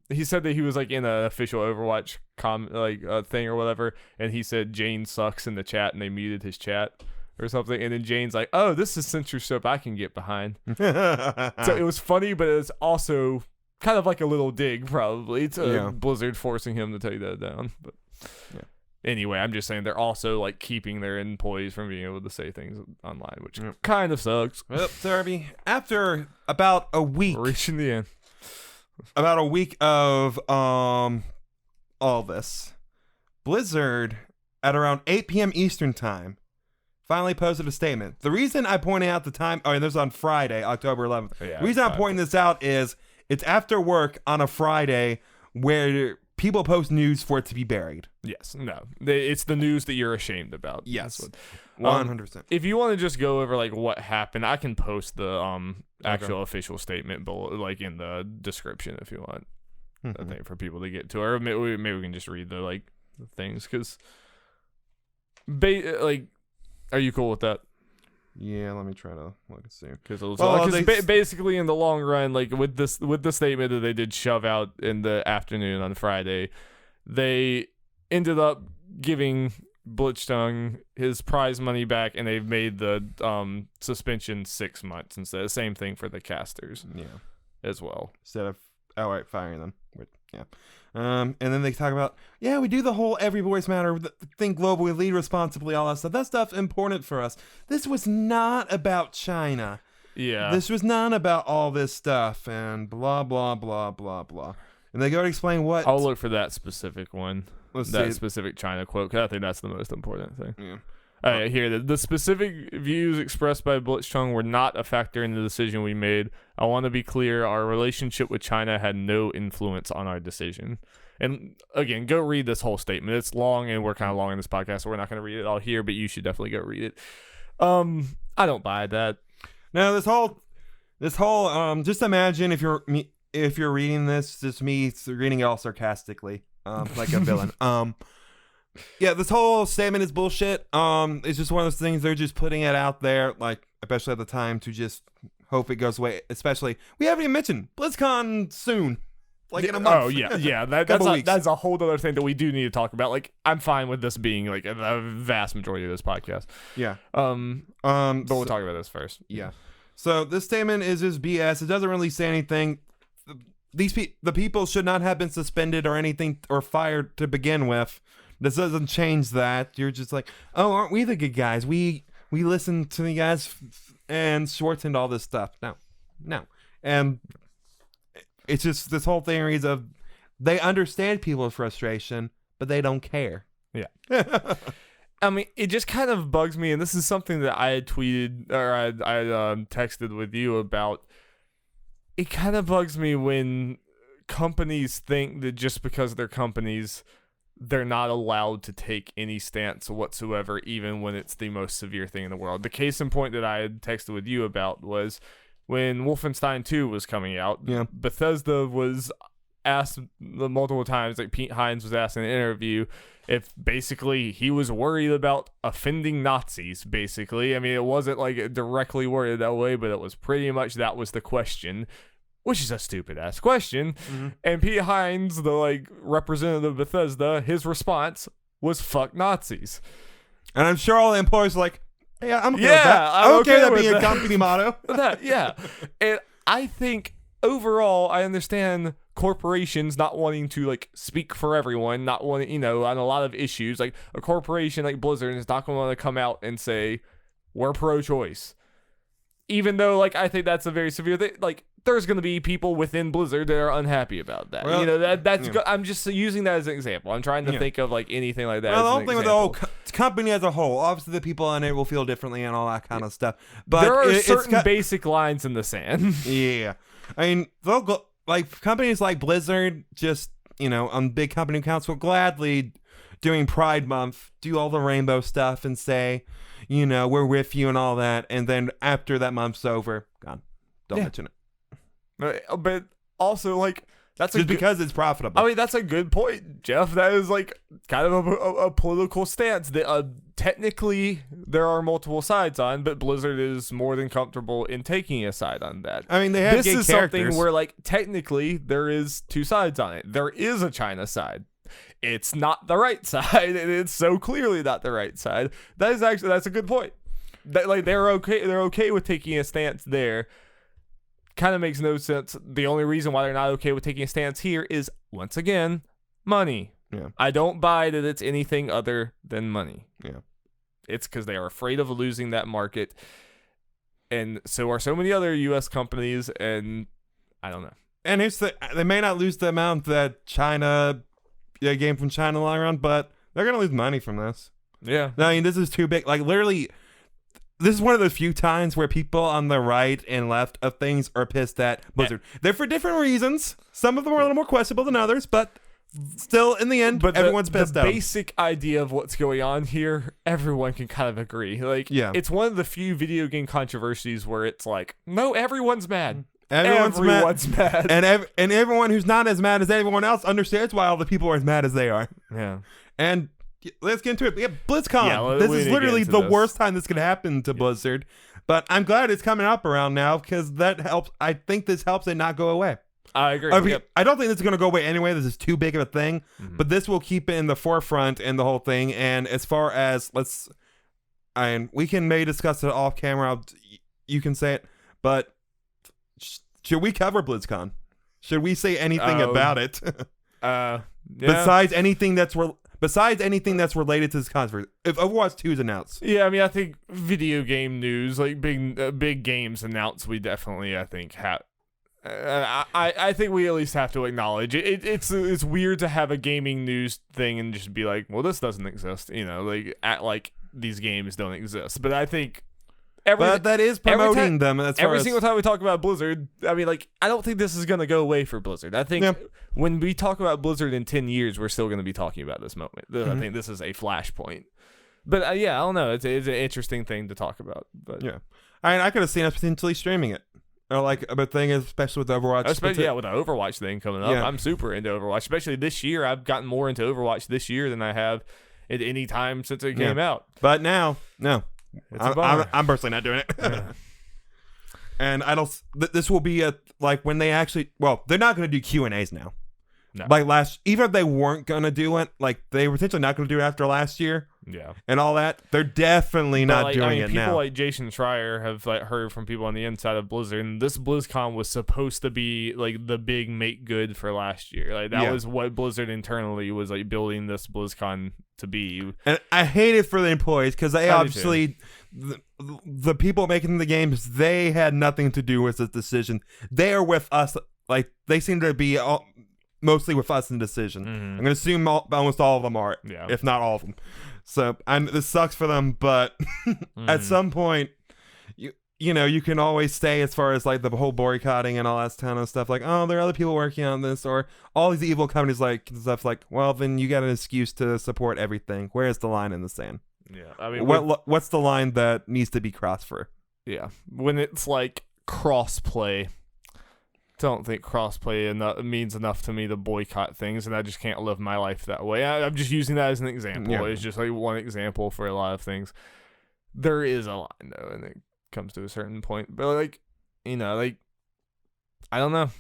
A: he said that he was in an official Overwatch thing or whatever, and he said Jane sucks in the chat, and they muted his chat or something, and then Jane's oh, this is censorship I can get behind. So it was funny, but it's also kind of a little dig probably to Blizzard forcing him to take that down. But anyway, I'm just saying they're also keeping their employees from being able to say things online, which kind of sucks.
B: Well, Derby, after about a week,
A: reaching the end,
B: about a week of all this, Blizzard at around 8 p.m. Eastern time finally posted a statement. The reason I pointed out the time, this was on Friday, October 11th. The reason I'm pointing this out is it's after work on a Friday where people post news for it to be buried.
A: Yes. No. It's the news that you're ashamed about.
B: Yes. 100%.
A: If you want to just go over what happened, I can post the actual official statement below, in the description if you want. I think for people to get to, or maybe we can just read the the things, because are you cool with that?
B: Yeah, let me try to look and see.
A: Because basically, in the long run, with the statement that they did shove out in the afternoon on Friday, they ended up giving Blitzchung his prize money back, and they've made the suspension 6 months instead. Same thing for the casters, as well,
B: instead of outright firing them. And then they talk about, we do the whole every voice matter, think globally, lead responsibly, all that stuff. That stuff's important for us. This was not about China.
A: Yeah.
B: This was not about all this stuff and blah, blah, blah, blah, blah. And they go to explain what...
A: I'll look for that specific one.
B: Let's
A: that
B: see.
A: Specific China quote, because I think that's the most important thing.
B: Yeah.
A: Here, the specific views expressed by Blitzchung were not a factor in the decision we made. I want to be clear, our relationship with China had no influence on our decision. And again, go read this whole statement. It's long, and we're kind of long in this podcast, so we're not going to read it all here, but you should definitely go read it. I don't buy that.
B: No, this whole just imagine if you're reading this, just me reading it all sarcastically, like a villain. This whole statement is bullshit. It's just one of those things, they're just putting it out there, especially at the time, to just hope it goes away. Especially, we haven't even mentioned BlizzCon soon. In a month.
A: Oh, yeah. That's a whole other thing that we do need to talk about. I'm fine with this being a vast majority of this podcast.
B: Yeah.
A: But we'll talk about this first.
B: Yeah. So this statement is just BS. It doesn't really say anything. The people should not have been suspended or anything or fired to begin with. This doesn't change that. You're just oh, aren't we the good guys? We listened to the guys and shortened all this stuff. No. And it's just this whole theory of they understand people's frustration, but they don't care.
A: Yeah. I mean, it just kind of bugs me, and this is something that I had tweeted or I texted with you about. It kind of bugs me when companies think that just because they're companies, they're not allowed to take any stance whatsoever, even when it's the most severe thing in the world. The case in point that I had texted with you about was when Wolfenstein 2 was coming out.
B: Yeah.
A: Bethesda was asked the multiple times, like Pete Hines was asked in an interview, if basically he was worried about offending Nazis, basically. I mean, it wasn't like directly worded that way, but it was pretty much that was the question, which is a stupid-ass question.
B: Mm-hmm.
A: And Pete Hines, the like representative of Bethesda, his response was "fuck Nazis."
B: And I'm sure all the employees are like, yeah, I'm okay with
A: Yeah,
B: that.
A: I'm
B: I'm okay
A: okay
B: with that
A: with
B: being
A: that.
B: a company motto.
A: Yeah. And I think overall, I understand corporations not wanting to like speak for everyone, not wanting, you know, on a lot of issues. Like a corporation like Blizzard is not going to want to come out and say we're pro-choice, even though like I think that's a very severe thing. Like there's going to be people within Blizzard that are unhappy about that.
B: Well,
A: you know, that's
B: yeah.
A: I'm just using that as an example. I'm trying to
B: Yeah.
A: think of like anything like that.
B: Well, the
A: as
B: whole
A: an
B: thing with the
A: example.
B: whole company as a whole, obviously the people in it will feel differently and all that kind of stuff. But
A: there are
B: it's
A: certain basic lines in the sand.
B: yeah, I mean, they'll go, like companies like Blizzard, just you know, on big company accounts will gladly during Pride Month do all the rainbow stuff and say, you know, we're with you and all that, and then after that month's over, gone. Don't mention it.
A: But also like that's
B: Just because it's profitable.
A: I mean, that's a good point, Jeff. That is like kind of a political stance that technically there are multiple sides on, but Blizzard is more than comfortable in taking a side on that.
B: I mean, they have
A: This
B: gay
A: is
B: characters.
A: something where like technically there is two sides on it. There is a China side. It's not the right side, and it's so clearly not the right side. That's a good point. That like they're okay with taking a stance there. Kind of makes no sense. The only reason why they're not okay with taking a stance here is, once again, money.
B: Yeah.
A: I don't buy that it's anything other than money.
B: Yeah.
A: It's because they are afraid of losing that market. And so are so many other U.S. companies, and I don't know.
B: And they may not lose the amount that China, game from China lying around, but they're going to lose money from this.
A: Yeah.
B: I mean, this is too big. Like, literally, this is one of those few times where people on the right and left of things are pissed at Blizzard. They're for different reasons. Some of them are a little more questionable than others, but still, in the end, everyone's pissed
A: the
B: out.
A: basic idea of what's going on here, everyone can kind of agree. Like,
B: Yeah.
A: it's one of the few video game controversies where it's like, no, everyone's mad.
B: Everyone's
A: mad.
B: And everyone who's not as mad as everyone else understands why all the people are as mad as they are.
A: Yeah.
B: And let's get into it. Yeah, BlizzCon.
A: Yeah,
B: this
A: we
B: is
A: need to
B: literally
A: get
B: the
A: into this.
B: worst time this could happen to Blizzard. But I'm glad it's coming up around now because that helps. I think this helps it not go away.
A: I agree.
B: I mean,
A: Yep.
B: I don't think this is going to go away anyway. This is too big of a thing.
A: Mhm.
B: But this will keep it in the forefront and the whole thing. And as far as we can maybe discuss it off camera. You can say it. But should we cover BlizzCon? Should we say anything about it?
A: Yeah.
B: Besides anything that's related to this conference, if Overwatch 2 is announced.
A: Yeah, I mean, I think video game news, like big games announced, we definitely, I think, have. I think we at least have to acknowledge it. It's weird to have a gaming news thing and just be like, well, this doesn't exist, you know, like act like these games don't exist. But I think
B: But that is promoting them.
A: Every single time we talk about Blizzard, I mean, like, I don't think this is going to go away for Blizzard. I think when we talk about Blizzard in 10 years, we're still going to be talking about this moment. I think this is a flashpoint. But yeah, I don't know. It's an interesting thing to talk about. But
B: yeah, I could have seen us potentially streaming it, or like a thing, especially with Overwatch.
A: Especially with the Overwatch thing coming up,
B: Yeah.
A: I'm super into Overwatch. Especially this year, I've gotten more into Overwatch this year than I have at any time since it came out.
B: But now, no.
A: It's a bummer.
B: I'm personally not doing it.
A: Yeah.
B: And I don't. This will be when they actually. Well, they're not going to do Q&As now.
A: No.
B: Like even if they weren't going to do it, like they were potentially not going to do it after last year.
A: Yeah.
B: And all that, they're definitely not doing it
A: people
B: now.
A: like Jason Schreier have heard from people on the inside of Blizzard, and this BlizzCon was supposed to be like the big make good for last year. Like that was what Blizzard internally was like building this BlizzCon to be.
B: And I hate it for the employees because they
A: I do
B: obviously the people making the games, they had nothing to do with this decision. They are with us. Like they seem to be mostly with us in the decision.
A: Mm-hmm.
B: I'm gonna assume almost all of them are, if not all of them. So this sucks for them, but at some point, you know, you can always say as far as like the whole boycotting and all that kind of stuff, like, oh, there are other people working on this, or all these evil companies like stuff like, well, then you got an excuse to support everything. Where's the line in the sand?
A: Yeah, I mean,
B: what's the line that needs to be crossed for?
A: Yeah, when it's like cross play. don't think crossplay means enough to me to boycott things, and I just can't live my life that way. I'm just using that as an example.
B: Yeah.
A: It's just like one example for a lot of things. There is a line though, and it comes to a certain point. But like, you know, like I don't know.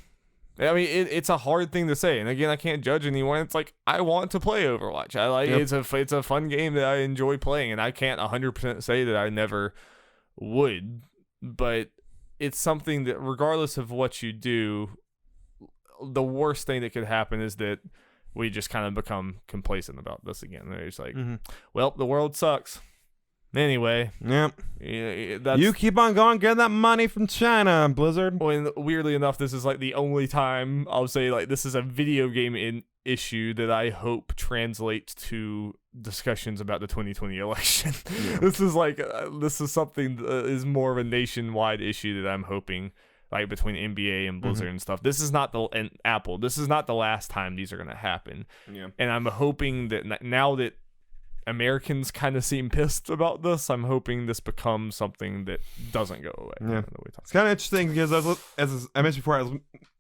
A: I mean, it's a hard thing to say, and again, I can't judge anyone. It's like I want to play Overwatch. I like it's a fun game that I enjoy playing, and I can't 100% say that I never would, but it's something that regardless of what you do, the worst thing that could happen is that we just kind of become complacent about this again. They're just like, well, the world sucks. Anyway,
B: you keep on going, get that money from China, Blizzard.
A: Well, weirdly enough, this is like the only time I'll say like this is a video game issue that I hope translates to discussions about the 2020 election. Yeah. This is something that is more of a nationwide issue that I'm hoping, like between NBA and Blizzard and stuff. This is not and Apple. This is not the last time these are going to happen. Yeah. And I'm hoping that now that Americans kind of seem pissed about this, I'm hoping this becomes something that doesn't go away.
B: Yeah. It's kind of interesting because as I mentioned before, I was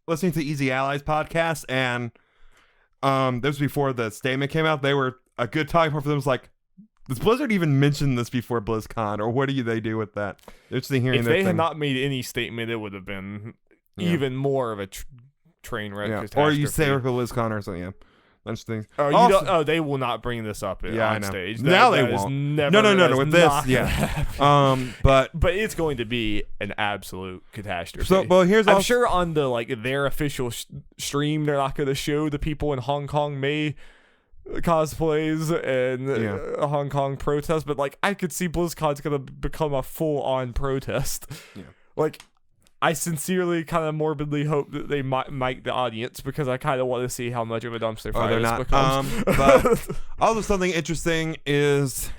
B: listening to Easy Allies podcast, and this was before the statement came out. They were a good talking point for them. Was like, does Blizzard even mention this before BlizzCon, or what do they do with that? Interesting hearing.
A: If they had not made any statement, it would have been even more of a train wreck.
B: Yeah. Or you say for BlizzCon or something. Yeah. Interesting.
A: Oh, they will not bring this up on stage.
B: Now they won't. No. With this, yeah. But
A: it's going to be an absolute catastrophe.
B: So, well,
A: I'm sure on the their official stream, they're not going to show the people in Hong Kong May cosplays and Hong Kong protests, but I could see BlizzCon's going to become a full-on protest. Yeah. I sincerely kind of morbidly hope that they mic the audience, because I kind of want to see how much of a dumpster fire this becomes.
B: But also something interesting is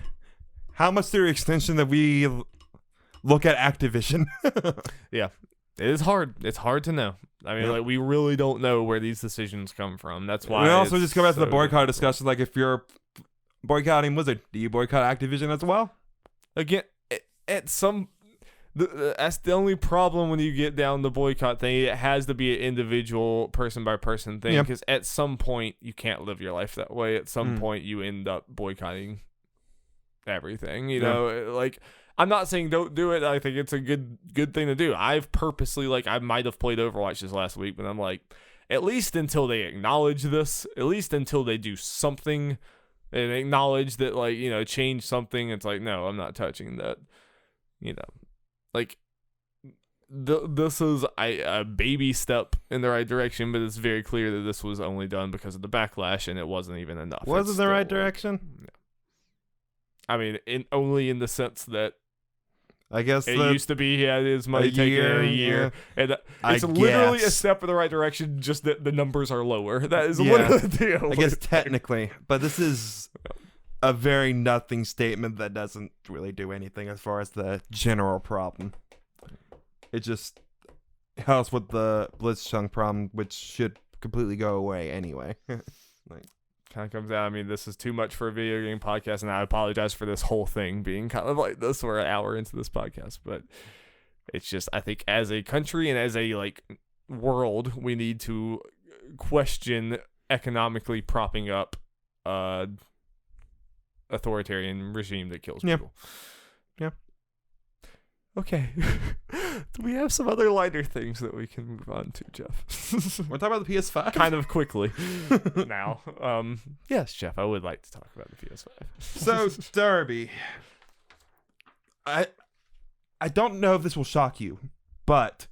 B: how much through extension that we look at Activision.
A: Yeah, it is hard. It's hard to know. I mean, we really don't know where these decisions come from. That's why
B: we also just go back to the boycott discussion. Like, if you're boycotting Blizzard, do you boycott Activision as well?
A: Again, at some... That's the only problem when you get down the boycott thing. It has to be an individual person by person thing, because at some point you can't live your life that way. At some point you end up boycotting everything. You know, I'm not saying don't do it. I think it's a good thing to do. I've purposely I might have played Overwatch this last week, but I'm like, at least until they acknowledge this, at least until they do something and acknowledge that change something. It's like, no, I'm not touching that. You know. This is a baby step in the right direction, but it's very clear that this was only done because of the backlash, and it wasn't even enough.
B: Was it the right direction?
A: Yeah. I mean, only in the sense that
B: I guess
A: it used to be he had his money taken in a year, and it's literally a step in the right direction. Just that the numbers are lower. That is literally the deal.
B: I guess technically, but this is a very nothing statement that doesn't really do anything as far as the general problem. It just helps with the Blitzchung problem, which should completely go away anyway.
A: Kind of comes out. I mean, this is too much for a video game podcast, and I apologize for this whole thing being kind of like this. We're an hour into this podcast, but it's just, I think as a country and as a world, we need to question economically propping up authoritarian regime that kills people.
B: Yeah.
A: Okay. Do we have some other lighter things that we can move on to, Jeff?
B: We're talking about the PS5?
A: Kind of quickly now. Yes, Jeff, I would like to talk about the PS5.
B: So, Darby, I don't know if this will shock you, but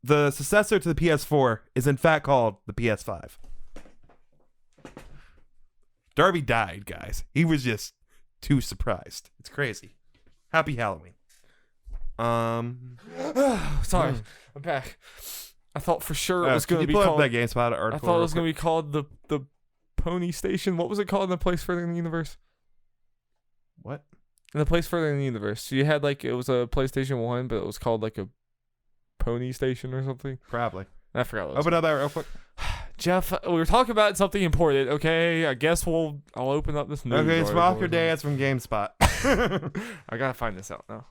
B: the successor to the PS4 is in fact called the PS5. Darby died, guys. He was just too surprised. It's crazy. Happy Halloween.
A: Sorry, I'm back. I thought for sure it was going to be
B: called.
A: Up
B: that GameSpot article.
A: I thought it was going to be called the Pony Station. What was it called in the place further in the universe?
B: What?
A: In the place further in the universe, you had it was a PlayStation 1, but it was called a Pony Station or something.
B: Probably.
A: I forgot. What
B: open up that real quick.
A: Jeff, we were talking about something important. Okay, I guess I'll open up this news.
B: Okay, it's Walker Dance from GameSpot.
A: I gotta find this out now.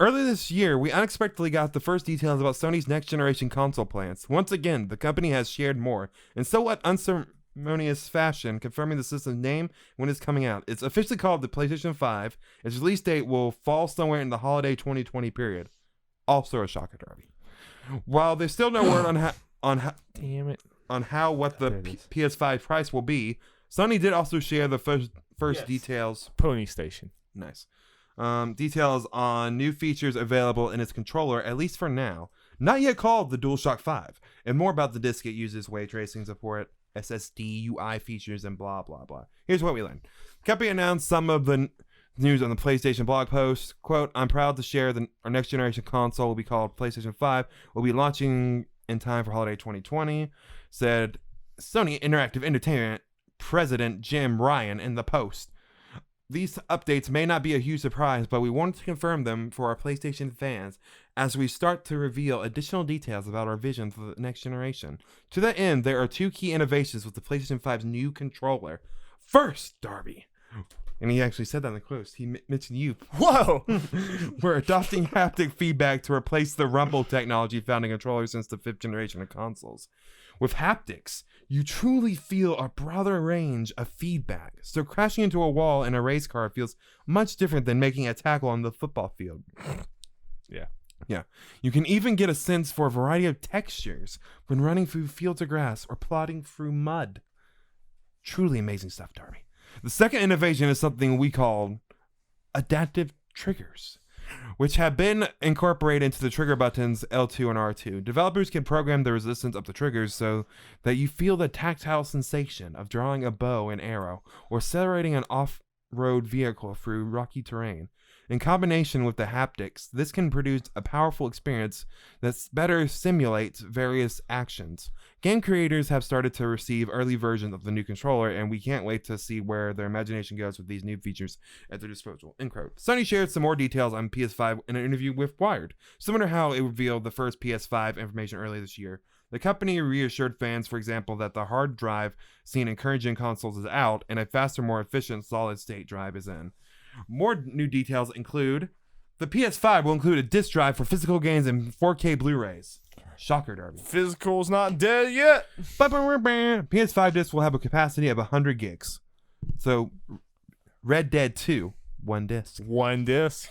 B: Earlier this year, we unexpectedly got the first details about Sony's next-generation console plans. Once again, the company has shared more, in somewhat unceremonious fashion, confirming the system's name when it's coming out. It's officially called the PlayStation 5. Its release date will fall somewhere in the holiday 2020 period. Also a shocker, Darby. While there's still no word
A: Damn it.
B: on what the PS5 price will be, Sony did also share the first
A: Yes.
B: details.
A: Pony Station.
B: Nice. Details on new features available in its controller, at least for now. Not yet called the DualShock 5. And more about the disc it uses, ray tracing support, SSD, UI features, and blah, blah, blah. Here's what we learned. The company announced some of the news on the PlayStation blog post. Quote, I'm proud to share that our next generation console will be called PlayStation 5. Will be launching in time for holiday 2020, said Sony Interactive Entertainment President Jim Ryan in the post. These updates may not be a huge surprise, but we wanted to confirm them for our PlayStation fans as we start to reveal additional details about our vision for the next generation. To that end, there are two key innovations with the PlayStation 5's new controller. First, Darby, and he actually said that in the quotes, he mentioned you.
A: Whoa!
B: We're adopting haptic feedback to replace the rumble technology found in controllers since the 5th generation of consoles. With haptics, you truly feel a broader range of feedback, so crashing into a wall in a race car feels much different than making a tackle on the football field. Yeah. You can even get a sense for a variety of textures when running through fields of grass or plodding through mud. Truly amazing stuff, Darby. The second innovation is something we call adaptive triggers, which have been incorporated into the trigger buttons L2 and R2. Developers can program the resistance of the triggers so that you feel the tactile sensation of drawing a bow and arrow or accelerating an off-road vehicle through rocky terrain. In combination with the haptics, this can produce a powerful experience that better simulates various actions. Game creators have started to receive early versions of the new controller, and we can't wait to see where their imagination goes with these new features at their disposal. End quote. Sony shared some more details on PS5 in an interview with Wired, similar to how it revealed the first PS5 information earlier this year. The company reassured fans, for example, that the hard drive seen in current-gen consoles is out, and a faster, more efficient solid-state drive is in. More new details include the PS5 will include a disc drive for physical games and 4K Blu-rays. Shocker, Darby.
A: Physical's not dead yet.
B: PS5 disc will have a capacity of 100 gigs. So, Red Dead 2, one disc.
A: One disc.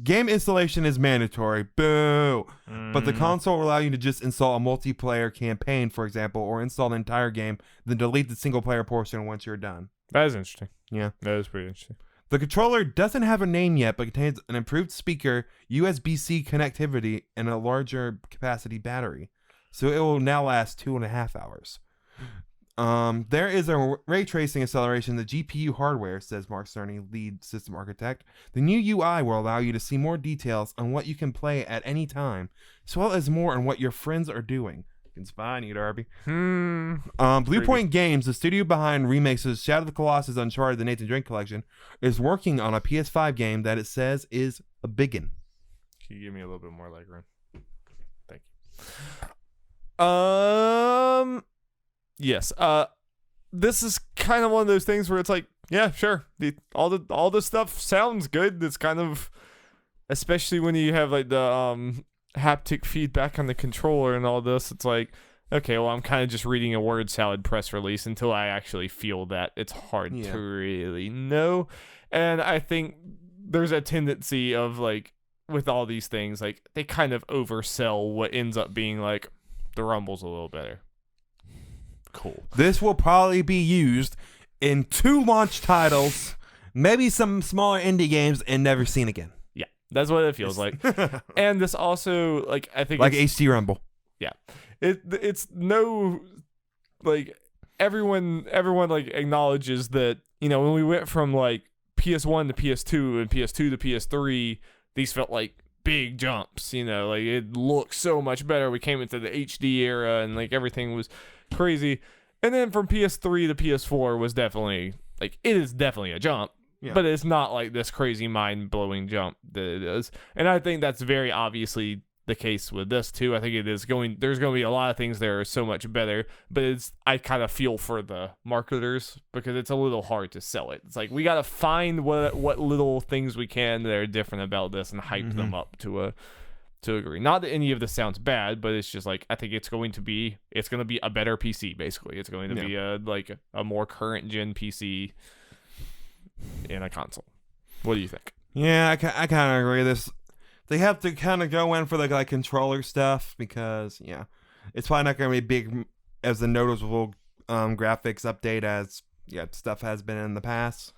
B: Game installation is mandatory. Boo! But the console will allow you to just install a multiplayer campaign, for example, or install the entire game, then delete the single-player portion once you're done.
A: That is interesting.
B: Yeah.
A: That is pretty interesting.
B: The controller doesn't have a name yet, but contains an improved speaker, USB-C connectivity, and a larger capacity battery. So it will now last 2.5 hours. There is a ray tracing acceleration in the GPU hardware, says Mark Cerny, lead system architect. The new UI will allow you to see more details on what you can play at any time, as well as more on what your friends are doing. It's fine, you Darby. Bluepoint Games, the studio behind remakes of Shadow of the Colossus, Uncharted, the Nathan Drake Collection, is working on a PS5 game that it says is a biggin.
A: Can you give me a little bit more leg room? Thank you. Yes. This is kind of one of those things where it's like, yeah, sure. All the stuff sounds good. It's kind of, especially when you have like the haptic feedback on the controller and all this, it's like, okay, well, I'm kind of just reading a word salad press release until I actually feel that. It's hard to really know. And I think there's a tendency of like, with all these things, like they kind of oversell what ends up being like the Rumble's a little better. Cool.
B: This will probably be used in 2 launch titles, maybe some smaller indie games, and never seen again.
A: That's what it feels like. And this also, like, I think
B: like HD Rumble.
A: Yeah. It's no, like, everyone like acknowledges that, you know, when we went from like PS1 to PS2 and PS2 to PS3, these felt like big jumps, you know, like it looked so much better. We came into the HD era and like everything was crazy. And then from PS3 to PS4 was definitely, like, it is definitely a jump. Yeah. But it's not like this crazy mind-blowing jump that it is. And I think that's very obviously the case with this too. I think there's going to be a lot of things that are so much better, but I kind of feel for the marketers because it's a little hard to sell it. It's like we got to find what little things we can that are different about this and hype them up to agree. Not that any of this sounds bad, but it's just like I think it's going to be a better PC basically. It's going to be a more current gen PC in a console. What do you think?
B: Yeah, I kind of agree. They have to kind of go in for the like controller stuff because it's probably not going to be big as a noticeable graphics update as stuff has been in the past.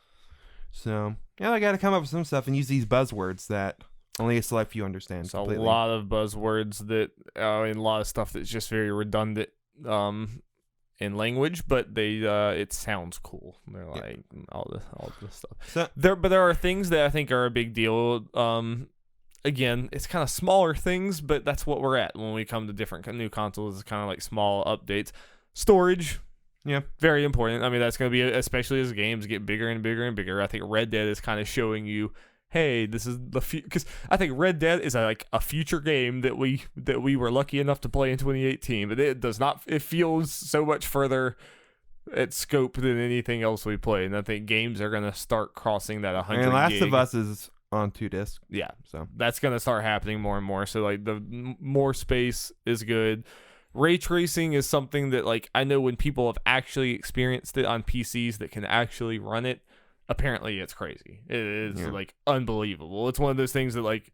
B: So they got to come up with some stuff and use these buzzwords that only a select few understand.
A: It's completely. A lot of buzzwords that and a lot of stuff that's just very redundant in language, but it sounds cool. They're like all this stuff. So, there are things that I think are a big deal. Again, it's kind of smaller things, but that's what we're at when we come to different new consoles. It's kind of like small updates. Storage. Yeah, very important. I mean, that's going to be, especially as games get bigger and bigger and bigger. I think Red Dead is kind of showing you, hey, this is the because I think Red Dead is a future game that we were lucky enough to play in 2018, but it does not. It feels so much further at scope than anything else we play, and I think games are gonna start crossing that 100.
B: And Last of Us is on 2 discs.
A: Yeah, so that's gonna start happening more and more. So like the more space is good. Ray tracing is something that like I know when people have actually experienced it on PCs that can actually run it. Apparently it's crazy. It is like unbelievable. It's one of those things that like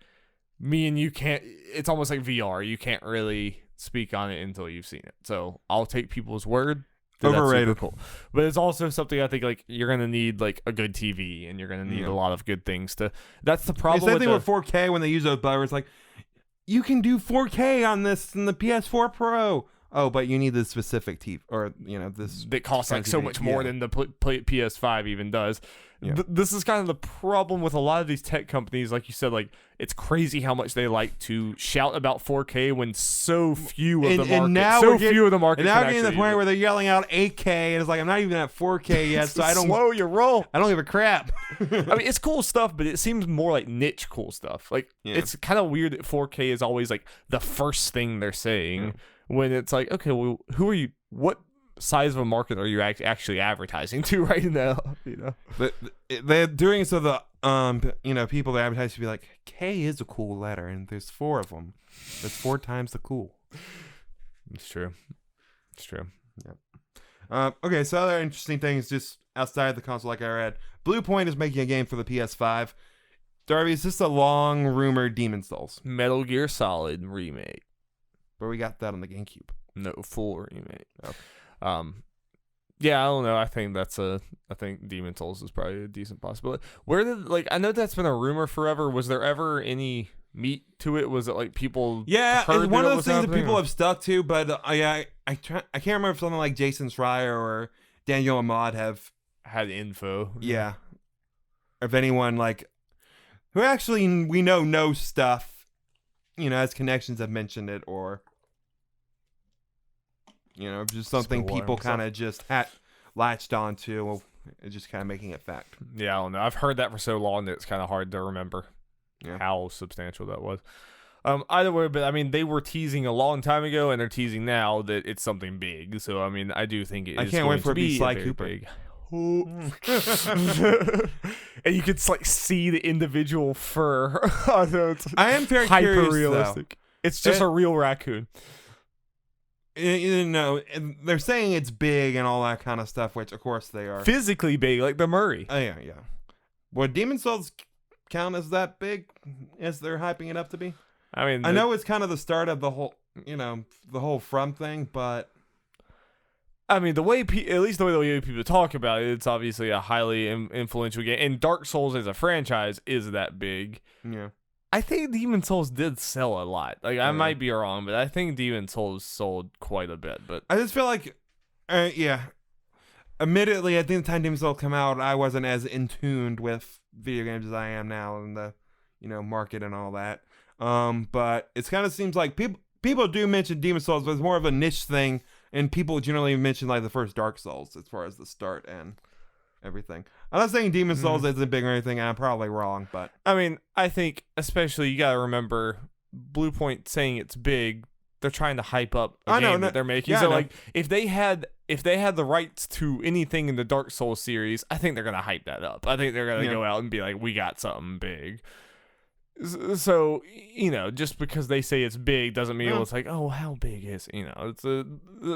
A: me and you can't, it's almost like VR. You can't really speak on it until you've seen it. So I'll take people's word.
B: Overrated.
A: Cool. But it's also something I think like you're going to need like a good TV and you're going to need a lot of good things that's the problem.
B: Same thing with 4K when they use those buzzwords like you can do 4K on this in the PS4 Pro. Oh, but you need the specific TV, or this
A: that costs like so much more than the PS5 even does. Yeah. This is kind of the problem with a lot of these tech companies, like you said. Like it's crazy how much they like to shout about 4K when so few of the market. And now we're getting
B: to the point where they're yelling out 8K, and it's like I'm not even at 4K yet, so I don't
A: slow your roll.
B: I don't give a crap.
A: I mean, it's cool stuff, but it seems more like niche cool stuff. Like it's kind of weird that 4K is always like the first thing they're saying. Yeah. When it's like, okay, well, who are you? What size of a market are you actually advertising to right now?
B: They're doing so the people that advertise should be like, K is a cool letter, and there's 4 of them. That's 4 times the cool.
A: It's true.
B: Yeah. Okay, so other interesting things just outside the console, like I read, Blue Point is making a game for the PS5. Darby, is this a long rumored Demon Souls?
A: Metal Gear Solid remake.
B: But we got that on the GameCube.
A: No, full remake. Oh. Yeah, I don't know. I think Demon Souls is probably a decent possibility. I know that's been a rumor forever. Was there ever any meat to it? Was it like people?
B: Yeah, it's one of those things that people have stuck to. But I can't remember if something like Jason Schreier or Daniel Ahmad have
A: had info.
B: Yeah, if anyone like who actually we know stuff. As connections have mentioned it, or just something people kind of just latched onto, just kind of making it fact.
A: Yeah, I don't know. I've heard that for so long that it's kind of hard to remember how substantial that was. Either way, but I mean, they were teasing a long time ago, and they're teasing now that it's something big. So I mean, I do think it is.
B: I can't wait for it to be Sly Cooper.
A: Big. And you could like see the individual fur.
B: I am very
A: hyper
B: curious,
A: realistic.
B: Though.
A: It's just a real raccoon.
B: They're saying it's big and all that kind of stuff, which of course they are.
A: Physically big, like the Murray.
B: Oh yeah. Would Demon Souls count as that big as they're hyping it up to be?
A: I mean,
B: I know it's kind of the start of the whole, the whole From thing, but.
A: I mean, the way at least the way people talk about it, it's obviously a highly influential game. And Dark Souls as a franchise is that big.
B: Yeah.
A: I think Demon Souls did sell a lot. Like, I might be wrong, but I think Demon Souls sold quite a bit. But
B: I just feel like, admittedly, I think the time Demon Souls come out, I wasn't as in tuned with video games as I am now in the, market and all that. But it kind of seems like people do mention Demon Souls, but it's more of a niche thing. And people generally mention like the first Dark Souls as far as the start and everything. I'm not saying Demon Souls isn't big or anything. I'm probably wrong, but
A: I mean, I think especially you gotta remember Blue Point saying it's big, they're trying to hype up a
B: I know,
A: game that they're making.
B: yeah,
A: So
B: I know.
A: like if they had the rights to anything in the Dark Souls series, I think they're gonna hype that up. I think they're gonna go out and be like, we got something big. So just because they say it's big doesn't mean it's like, oh, how big is it's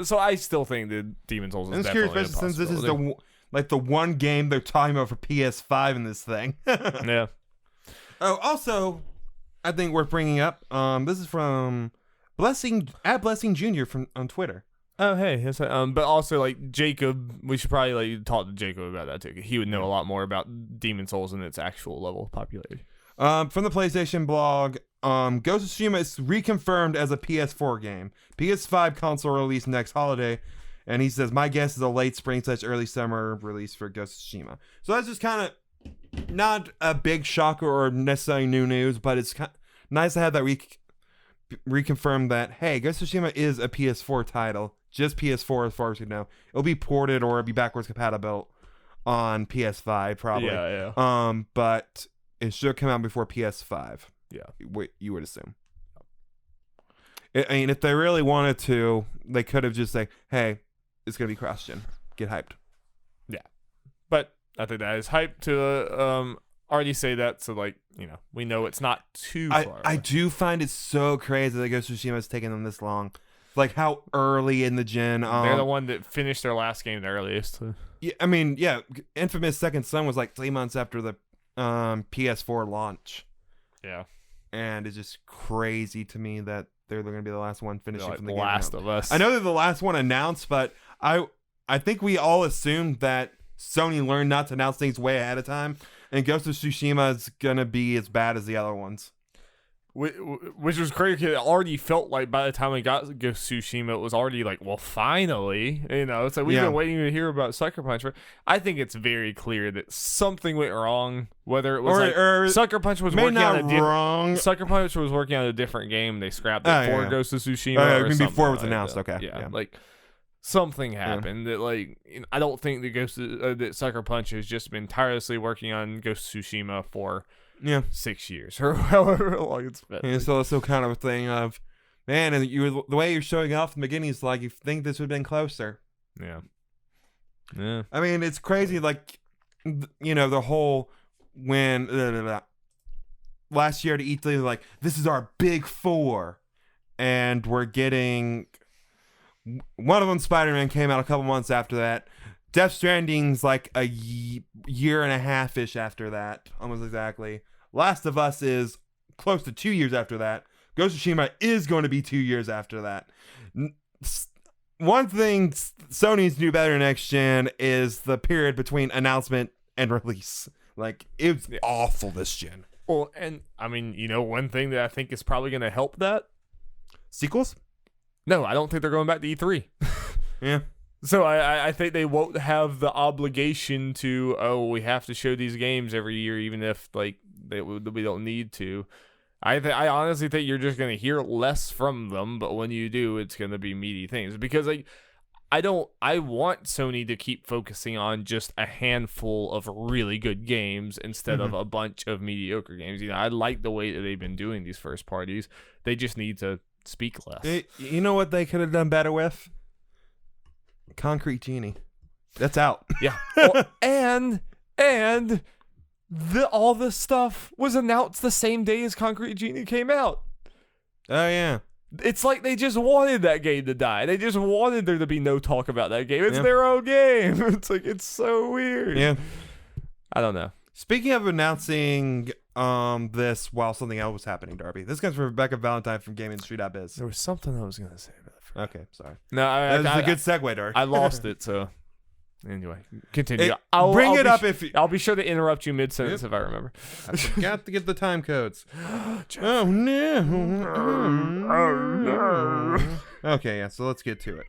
A: so I still think that Demon's Souls is
B: And it's
A: definitely
B: curious,
A: a
B: since this is
A: possibility.
B: the one game they're talking about for PS5 in this thing.
A: Yeah.
B: Oh, also, I think worth bringing up. This is from Blessing Jr. on Twitter.
A: Oh, hey. But also, like, Jacob, we should probably talk to Jacob about that, too. He would know a lot more about Demon's Souls and its actual level of popularity.
B: From the PlayStation blog, Ghost of Tsushima is reconfirmed as a PS4 game. PS5 console release next holiday. And he says, my guess is a late spring/early summer release for Ghost of Tsushima. So that's just kind of not a big shocker or necessarily new news, but it's nice to have that reconfirmed that, hey, Ghost of Tsushima is a PS4 title. Just PS4 as far as we know. It'll be ported or it'll be backwards compatible on PS5 probably.
A: Yeah.
B: But it should come out before PS5.
A: Yeah.
B: You would assume. I mean, if they really wanted to, they could have just said, hey, it's going to be cross-gen. Get hyped.
A: Yeah. But I think that is hype to already say that. So, we know it's not too far.
B: I do find it so crazy that Ghost of Tsushima has taken them this long. Like, how early in the gen.
A: They're the one that finished their last game the earliest.
B: Yeah, I mean, yeah, Infamous Second Son was like 3 months after the PS4 launch.
A: Yeah.
B: And it's just crazy to me that they're going to be the last one finishing from the game.
A: Last of Us.
B: I know they're the last one announced, but I think we all assumed that Sony learned not to announce things way ahead of time, and Ghost of Tsushima is going to be as bad as the other ones.
A: Which was crazy. It already felt like by the time we got Ghost of Tsushima, it was already like, well, finally. It's like we've been waiting to hear about Sucker Punch. I think it's very clear that something went wrong. Whether it was or Sucker Punch was working on Sucker Punch was working on a different game. They scrapped it for Ghost of Tsushima.
B: Before it was announced. Okay.
A: Yeah. Like something happened that I don't think that Sucker Punch has just been tirelessly working on Ghost of Tsushima for 6 years or however long it's been.
B: And so it's still kind of a thing of, man, and the way you're showing off in the beginning is like you think this would have been closer.
A: Yeah.
B: I mean, it's crazy. Like, the whole last year to E3, like, this is our big four, and we're getting one of them. Spider-Man came out a couple months after that. Death Stranding's like a year and a half-ish after that, almost exactly. Last of Us is close to 2 years after that. Ghost of Tsushima is going to be 2 years after that. One thing Sony needs to do better next gen is the period between announcement and release. Like, it's awful this gen.
A: Well, and I mean, one thing that I think is probably going to help that.
B: Sequels?
A: No, I don't think they're going back to E3.
B: Yeah.
A: So I think they won't have the obligation to, we have to show these games every year, even if we don't need to. I honestly think you're just going to hear less from them, but when you do, it's going to be meaty things. Because I want Sony to keep focusing on just a handful of really good games instead of a bunch of mediocre games. I like the way that they've been doing these first parties. They just need to speak less.
B: You know what they could have done better with? Concrete Genie. That's out.
A: Yeah. And all this stuff was announced the same day as Concrete Genie came out.
B: Oh, yeah.
A: It's like they just wanted that game to die. They just wanted there to be no talk about that game. It's their own game. It's like, it's so weird.
B: Yeah.
A: I don't know.
B: Speaking of announcing this while something else was happening, Darby. This comes from Rebecca Valentine from GameIndustry.biz.
A: There was something I was going to say about it.
B: Okay, sorry.
A: No,
B: that was a good segue, Darby.
A: I lost it, so anyway, continue.
B: I'll
A: be sure to interrupt you mid-sentence if I remember.
B: I forgot to get the time codes. Oh, no. Okay, yeah, so let's get to it.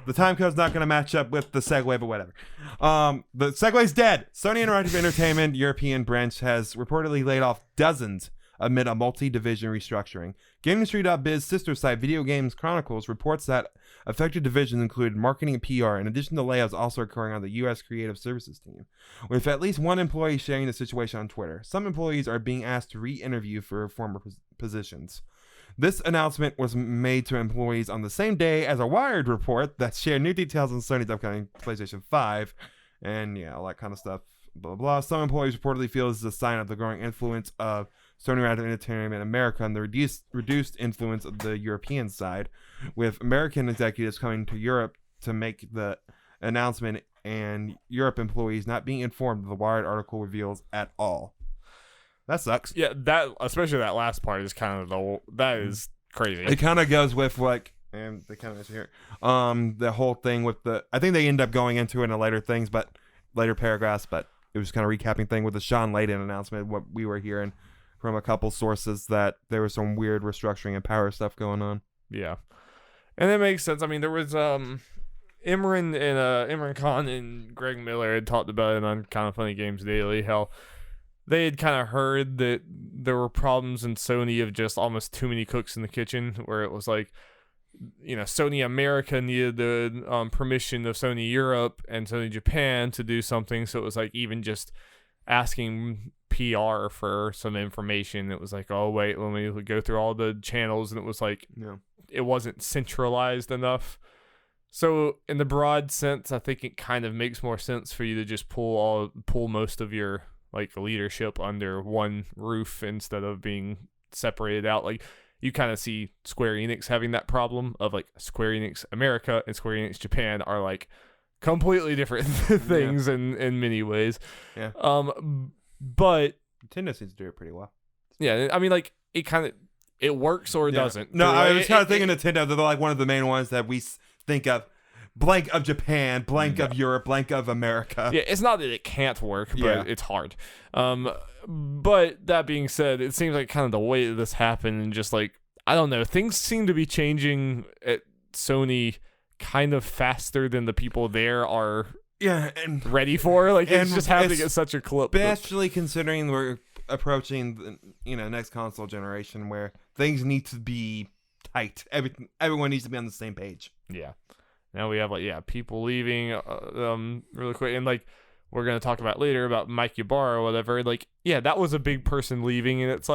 B: The time code's not going to match up with the segue, but whatever. The segue's dead. Sony Interactive Entertainment European branch has reportedly laid off dozens amid a multi-division restructuring. GameIndustry.biz sister site Video Games Chronicles reports that affected divisions included marketing and PR, in addition to layoffs also occurring on the U.S. creative services team, with at least one employee sharing the situation on Twitter. Some employees are being asked to re-interview for former positions. This announcement was made to employees on the same day as a Wired report that shared new details on Sony's upcoming PlayStation 5, and all that kind of stuff. Blah, blah, blah. Some employees reportedly feel this is a sign of the growing influence of Sony Interactive Entertainment in America and the reduced influence of the European side, with American executives coming to Europe to make the announcement and Europe employees not being informed of the Wired article reveals at all. That sucks.
A: Yeah, that especially that last part is kind of that is crazy.
B: It kind of goes with and they kind of here, the whole thing with I think they end up going into it in later paragraphs, but it was kind of recapping thing with the Sean Layden announcement. What we were hearing from a couple sources that there was some weird restructuring and power stuff going on.
A: Yeah, and it makes sense. I mean, there was Imran Khan and Greg Miller had talked about it on Kind of Funny Games Daily, how they had kind of heard that there were problems in Sony of just almost too many cooks in the kitchen, where it was like, Sony America needed the permission of Sony Europe and Sony Japan to do something. So it was like even just asking PR for some information. It was like, oh, wait, let me go through all the channels. And it was like, it wasn't centralized enough. So in the broad sense, I think it kind of makes more sense for you to just pull most of your leadership under one roof instead of being separated out. Like, you kind of see Square Enix having that problem of Square Enix America and Square Enix Japan are completely different things in many ways.
B: Yeah.
A: But
B: Nintendo seems to do it pretty well.
A: Yeah, I mean, it works or it doesn't.
B: No, I was kind of thinking Nintendo. They're one of the main ones that we think of. Blank of Japan, blank of Europe, blank of America.
A: Yeah, it's not that it can't work, but it's hard. But that being said, it seems like kind of the way that this happened and just I don't know, things seem to be changing at Sony kind of faster than the people there are
B: and
A: ready for. It's just happening at such a clip.
B: Especially considering we're approaching the next console generation where things need to be tight. Everyone needs to be on the same page.
A: Yeah. Now we have people leaving really quick, and we're gonna talk about later about Mike Ybarra or whatever. That was a big person leaving, and it's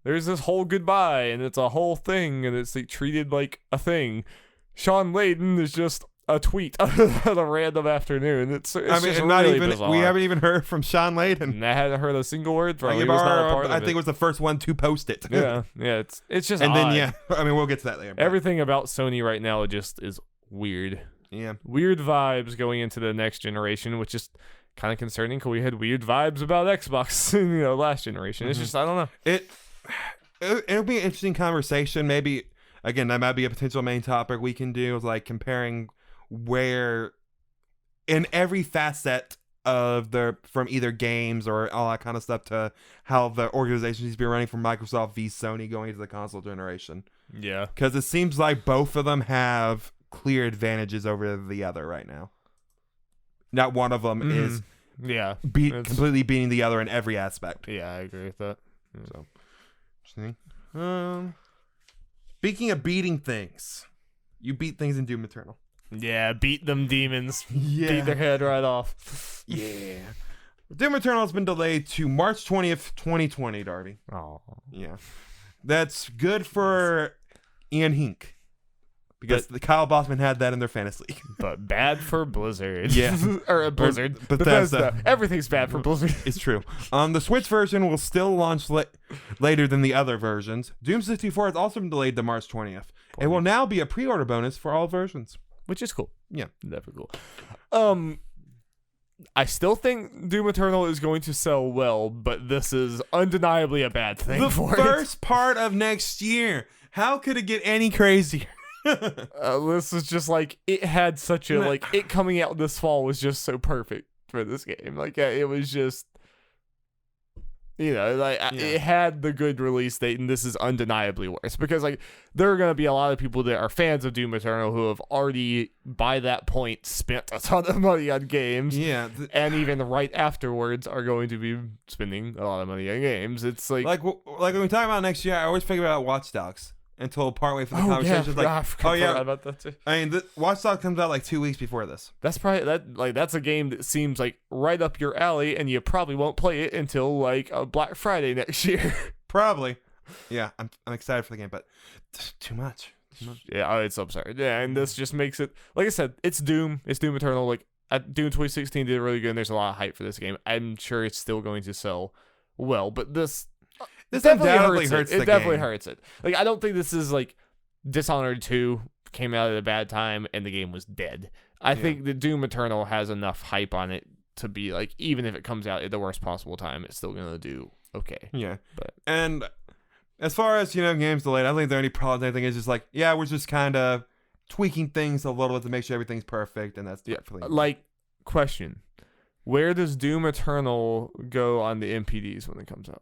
A: there's this whole goodbye, and it's a whole thing, and it's treated like a thing. Sean Layden is just a tweet at a random afternoon. It's just
B: not
A: really
B: even
A: bizarre.
B: We haven't even heard from Sean Layden.
A: And I hadn't heard a single word from him.
B: I think it was the first one to post it.
A: Yeah, it's just
B: and
A: odd.
B: then we'll get to that later.
A: Everything about Sony right now just is weird.
B: Yeah.
A: Weird vibes going into the next generation, which is kind of concerning because we had weird vibes about Xbox in last generation. It's just, I don't know.
B: It'll be an interesting conversation. Maybe, again, that might be a potential main topic we can do, comparing where in every facet of from either games or all that kind of stuff to how the organization needs to be running from Microsoft v Sony going into the console generation.
A: Yeah.
B: Because it seems like both of them have clear advantages over the other right now. Not one of them is completely beating the other in every aspect.
A: Yeah, I agree with that.
B: So, speaking of beating things, you beat things in Doom Eternal.
A: Yeah, beat them demons. Beat their head right off.
B: Yeah. Doom Eternal has been delayed to March 20th, 2020, Darby.
A: Oh.
B: Yeah. That's good for Ian Hink. Because the Kyle Bossman had that in their fantasy league.
A: But bad for Blizzard.
B: Yeah.
A: Or Blizzard.
B: Bethesda.
A: Everything's bad for Blizzard.
B: It's true. The Switch version will still launch later than the other versions. Doom 64 has also been delayed to March 20th. It will now be a pre-order bonus for all versions.
A: Which is cool.
B: Yeah.
A: Definitely cool. I still think Doom Eternal is going to sell well, but this is undeniably a bad thing for it.
B: The first part of next year. How could it get any crazier?
A: This is just it had such a it coming out this fall was just so perfect for this game. It was just it had the good release date, and this is undeniably worse because there are going to be a lot of people that are fans of Doom Eternal who have already by that point spent a ton of money on games.
B: Yeah,
A: and even right afterwards are going to be spending a lot of money on games. It's
B: like when we talk about next year, I always think about Watch Dogs. Until partway through the conversation,
A: about that too.
B: I mean, Watch Dogs comes out 2 weeks before this.
A: That's probably that's a game that seems right up your alley, and you probably won't play it until a Black Friday next year.
B: Probably. Yeah, I'm excited for the game, but too much.
A: Yeah, it's absurd. Yeah, and this just makes it, like I said, it's Doom. It's Doom Eternal. Like, Doom 2016 did really good, and there's a lot of hype for this game. I'm sure it's still going to sell well, but this
B: definitely hurts
A: it.
B: the
A: It definitely
B: game.
A: hurts it. Like, I don't think this is like Dishonored 2 came out at a bad time and the game was dead. I think the Doom Eternal has enough hype on it to be like, even if it comes out at the worst possible time, it's still gonna do okay.
B: Yeah,
A: But
B: and as far as games delayed, I don't think there are any problems. I think it's just like, yeah, we're just kind of tweaking things a little bit to make sure everything's perfect, and that's perfectly
A: like, question: where does Doom Eternal go on the MPDs when it comes out?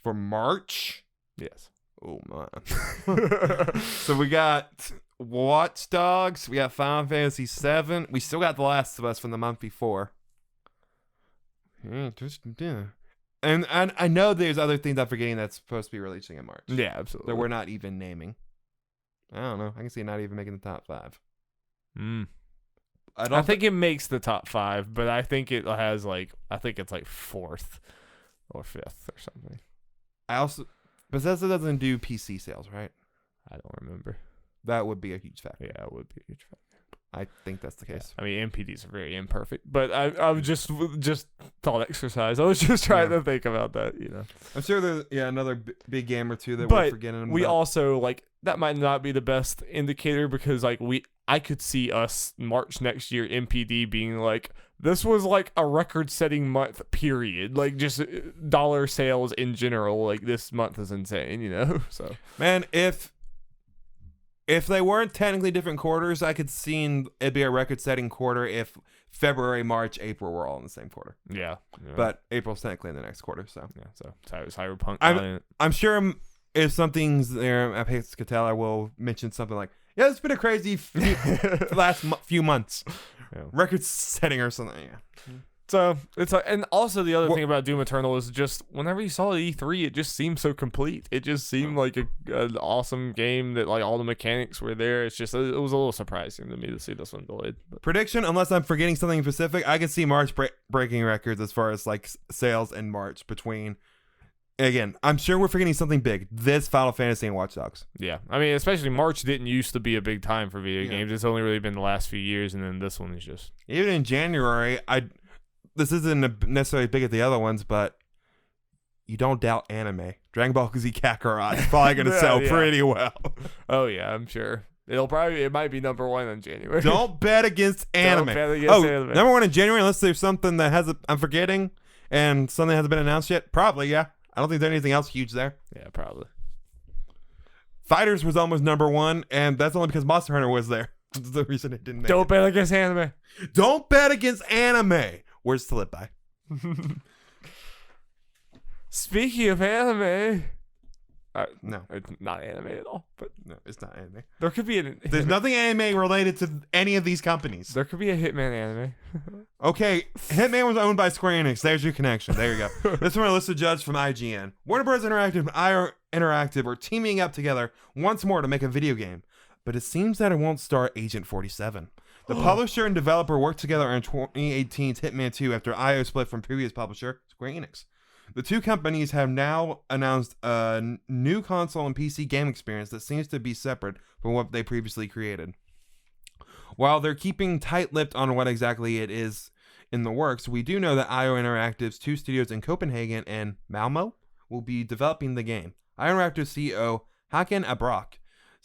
B: for March.
A: Yes.
B: Oh man. So we got Watch Dogs, we got Final Fantasy VII, we still got The Last of Us from the month before. And I know there's other things I'm forgetting that's supposed to be releasing in March
A: Yeah, absolutely.
B: that we're not even naming. I don't know. I can see it not even making the top 5.
A: I think it makes the top 5, but I think it has I think it's like 4th or 5th or something.
B: Bethesda doesn't do PC sales, right?
A: I don't remember.
B: That would be a huge factor.
A: Yeah, it would be a huge factor.
B: I think that's the case.
A: I mean, MPDs are very imperfect, but I just thought exercise. I was just trying to think about that,
B: I'm sure there's another big game or two that
A: But
B: we're forgetting.
A: we also that might not be the best indicator because I could see us March next year MPD being like, this was like a record-setting month, period. Like, just dollar sales in general. Like, this month is insane, So,
B: man, if they weren't technically different quarters, I could see it'd be a record-setting quarter if February, March, April were all in the same quarter.
A: Yeah.
B: But April's technically in the next quarter, so
A: yeah. So Cyberpunk.
B: I'm sure if something's there, Apex Catella will mention something like, yeah, it's been a crazy last few months.
A: Yeah.
B: Record-setting or something. Yeah.
A: So it's and also the other thing about Doom Eternal is just whenever you saw E3, it just seemed so complete. It just seemed like an awesome game that all the mechanics were there. It's just it was a little surprising to me to see this one delayed. But.
B: Prediction, unless I'm forgetting something specific, I can see March breaking records as far as sales in March between. Again, I'm sure we're forgetting something big. This Final Fantasy and Watch Dogs.
A: Yeah, I mean, especially March didn't used to be a big time for video games. It's only really been the last few years, and then this one is just
B: even in January. This isn't necessarily big at the other ones, but you don't doubt anime. Dragon Ball Z Kakarot is probably going to sell pretty well.
A: Oh yeah, I'm sure. It might be number 1 in January.
B: Don't bet against anime.
A: Don't bet against anime.
B: Number 1 in January, unless there's something that I'm forgetting and something hasn't been announced yet. Probably, yeah. I don't think there's anything else huge there.
A: Yeah, probably.
B: Fighters was almost number 1, and that's only because Monster Hunter was there. That's the reason it didn't make
A: Don't
B: it.
A: bet against anime.
B: Don't bet against anime. Words to live by.
A: Speaking of anime,
B: no,
A: it's not anime at all. But
B: no, it's not anime.
A: there could be
B: There's nothing anime related to any of these companies.
A: There could be a Hitman anime.
B: Okay, Hitman was owned by Square Enix. There's your connection. There you go. This is from Alyssa Judge from IGN. Warner Bros. Interactive and IO Interactive are teaming up together once more to make a video game, but it seems that it won't star Agent 47. The publisher and developer worked together on 2018's Hitman 2 after IO split from previous publisher Square Enix. The two companies have now announced a new console and PC game experience that seems to be separate from what they previously created. While they're keeping tight-lipped on what exactly it is in the works, we do know that IO Interactive's 2 studios in Copenhagen and Malmö will be developing the game. IO Interactive CEO Hakan Abrak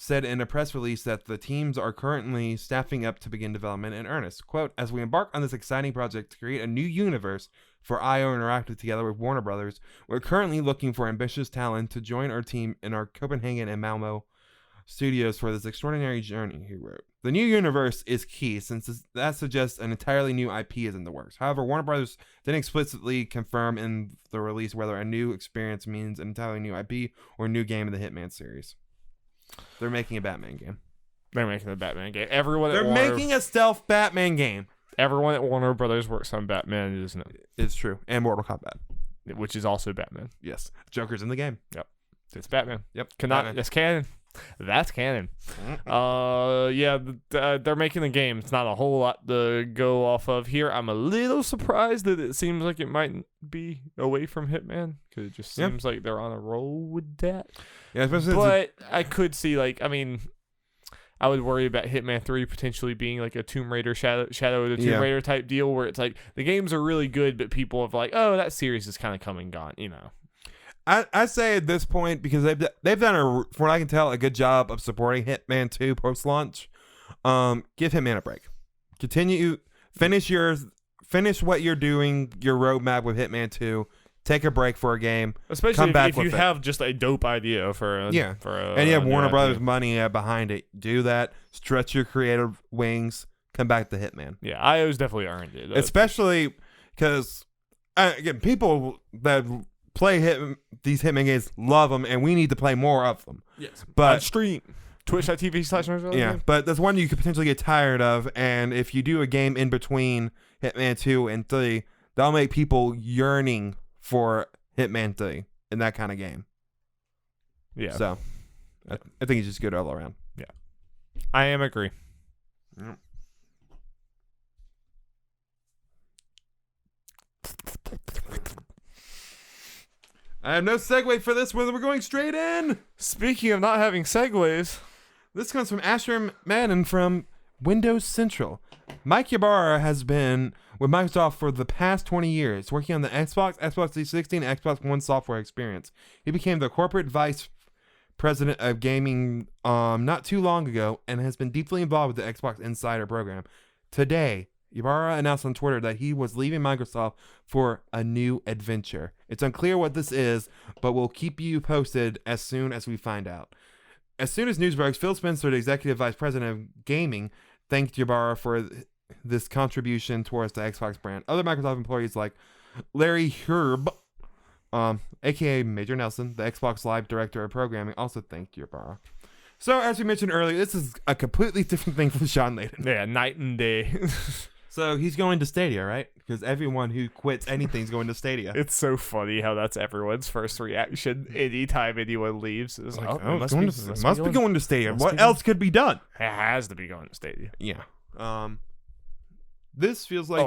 B: said in a press release that the teams are currently staffing up to begin development in earnest. Quote, as we embark on this exciting project to create a new universe for IO Interactive together with Warner Brothers, we're currently looking for ambitious talent to join our team in our Copenhagen and Malmö studios for this extraordinary journey, he wrote. The new universe is key since that suggests an entirely new IP is in the works. However, Warner Brothers didn't explicitly confirm in the release whether a new experience means an entirely new IP or a new game in the Hitman series. They're making a Batman game.
A: They're making a Batman game.
B: They're making a stealth Batman game.
A: Everyone at Warner Brothers works on Batman, isn't it?
B: It's true. And Mortal Kombat.
A: Which is also Batman.
B: Yes. Joker's in the game.
A: Yep. It's Batman.
B: Yep.
A: It's canon. That's canon. Yeah, they're making the game. It's not a whole lot to go off of here. I'm a little surprised that it seems like it might be away from Hitman, because it just seems like they're on a roll with that.
B: Yeah, especially
A: but I could see, like, I mean, I would worry about Hitman 3 potentially being like a Tomb Raider Shadow of the Tomb Raider type deal, where it's like the games are really good, but people have like, oh, that series is kind of come and gone, you know.
B: I say at this point, because they've done, from what I can tell, a good job of supporting Hitman 2 post-launch. Give Hitman a break. Finish what you're doing, your roadmap with Hitman 2. Take a break for a game.
A: Especially if you have just a dope idea for
B: and you have Warner Brothers money behind it. Do that. Stretch your creative wings. Come back to Hitman.
A: Yeah, IO's definitely earned it.
B: Especially because, again, people that play these Hitman games love them, and we need to play more of them.
A: Yes,
B: but
A: on stream. Twitch.tv/Nuzlocke.
B: Yeah, but that's one you could potentially get tired of, and if you do a game in between Hitman 2 and 3, that'll make people yearning for Hitman 3 in that kind of game.
A: Yeah.
B: So, I think it's just good all around.
A: Yeah. I agree.
B: Yep. I have no segue for this one. We're going straight in.
A: Speaking of not having segues,
B: this comes from Asher Madden from Windows Central. Mike Ybarra has been with Microsoft for the past 20 years, working on the Xbox, Xbox 360, and Xbox One software experience. He became the corporate vice president of gaming not too long ago and has been deeply involved with the Xbox Insider program. Today, Ybarra announced on Twitter that he was leaving Microsoft for a new adventure. It's unclear what this is, but we'll keep you posted as soon as we find out. As soon as news breaks, Phil Spencer, the executive vice president of gaming, thanked Ybarra for this contribution towards the Xbox brand. Other Microsoft employees like Larry Herb, aka Major Nelson, the Xbox Live director of programming, also thanked Ybarra. So, as we mentioned earlier, this is a completely different thing from Sean Layden.
A: Yeah, night and day.
B: So he's going to Stadia, right? Because everyone who quits anything is going to Stadia.
A: It's so funny how that's everyone's first reaction anytime anyone leaves. It's like, oh,
B: it must be going to Stadia. What else could be done?
A: It has to be going to Stadia.
B: Yeah. This feels like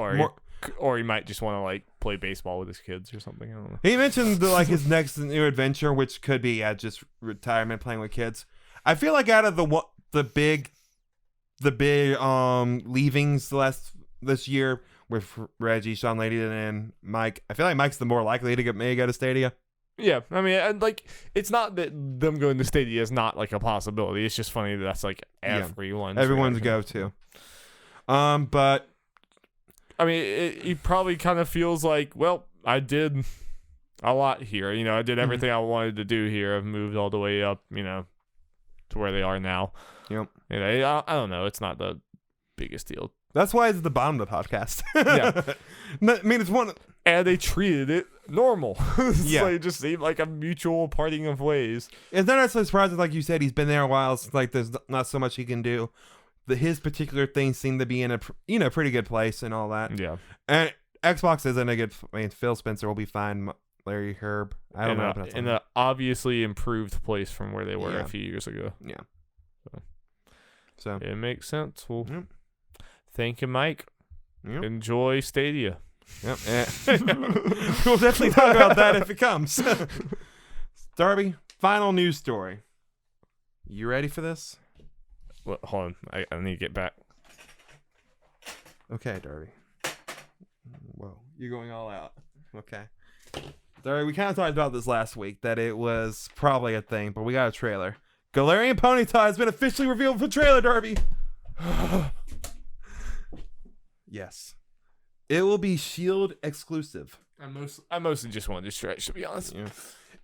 A: or he might just want to like play baseball with his kids or something. I don't know.
B: He mentioned his next new adventure, which could be just retirement, playing with kids. I feel like out of the big leavings this year with Reggie, Sean Layden, and Mike, I feel like Mike's the more likely to go to Stadia.
A: Yeah, I mean, like, it's not that them going to Stadia is not like a possibility. It's just funny that that's like everyone's
B: go-to. But
A: I mean, he probably kind of feels like, well, I did a lot here. You know, I did everything I wanted to do here. I've moved all the way up, you know, to where they are now.
B: Yep.
A: You know, I don't know. It's not the biggest deal.
B: That's why it's the bottom of the podcast.
A: Yeah.
B: I mean, it's one.
A: And they treated it normal.
B: Yeah.
A: It just seemed like a mutual parting of ways.
B: It's not necessarily surprising, like you said, he's been there a while. So like, there's not so much he can do. His particular things seem to be in a pretty good place and all that.
A: Yeah.
B: And Xbox isn't a good. I mean, Phil Spencer will be fine. Larry Herb, I don't know.
A: In an obviously improved place from where they were a few years ago.
B: Yeah.
A: So it makes sense. Well,
B: yep.
A: Thank you, Mike. Yep. Enjoy Stadia.
B: Yep. We'll definitely talk about that if it comes. Darby, final news story. You ready for this?
A: Well, hold on. I need to get back.
B: Okay, Darby. Whoa, you're going all out. Okay. Darby, we kind of talked about this last week, that it was probably a thing, but we got a trailer. Galarian Ponyta has been officially revealed for trailer, Darby. Yes. It will be Shield exclusive.
A: I mostly just wanted to stretch, to be honest.
B: Yeah.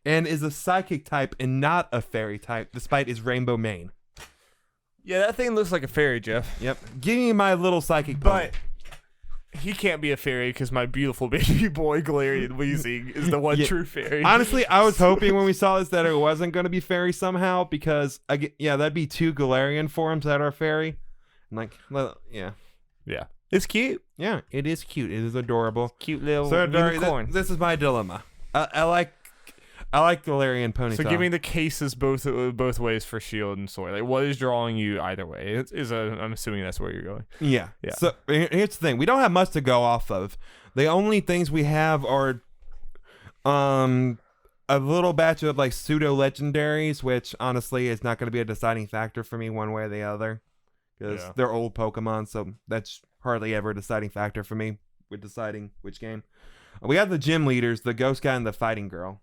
B: And is a psychic type and not a fairy type, despite his rainbow mane.
A: Yeah, that thing looks like a fairy, Jeff.
B: Yep. Give me my little psychic
A: But he can't be a fairy because my beautiful baby boy Galarian Weezing is the one true fairy.
B: Honestly, I was hoping when we saw this that it wasn't going to be fairy somehow, because that'd be two Galarian forms that are fairy. Yeah.
A: It's cute.
B: Yeah, it is cute. It is adorable.
A: Cute little
B: So,
A: unicorn.
B: this is my dilemma. I I like Galarian Ponyta.
A: So give me the cases both ways for Shield and Sword. Like, what is drawing you either way? I'm assuming that's where you're going.
B: Yeah.
A: Yeah.
B: So here's the thing: we don't have much to go off of. The only things we have are, a little batch of like pseudo legendaries, which honestly is not going to be a deciding factor for me one way or the other, because they're old Pokemon, so that's hardly ever a deciding factor for me with deciding which game. We have the gym leaders, the Ghost Guy and the Fighting Girl.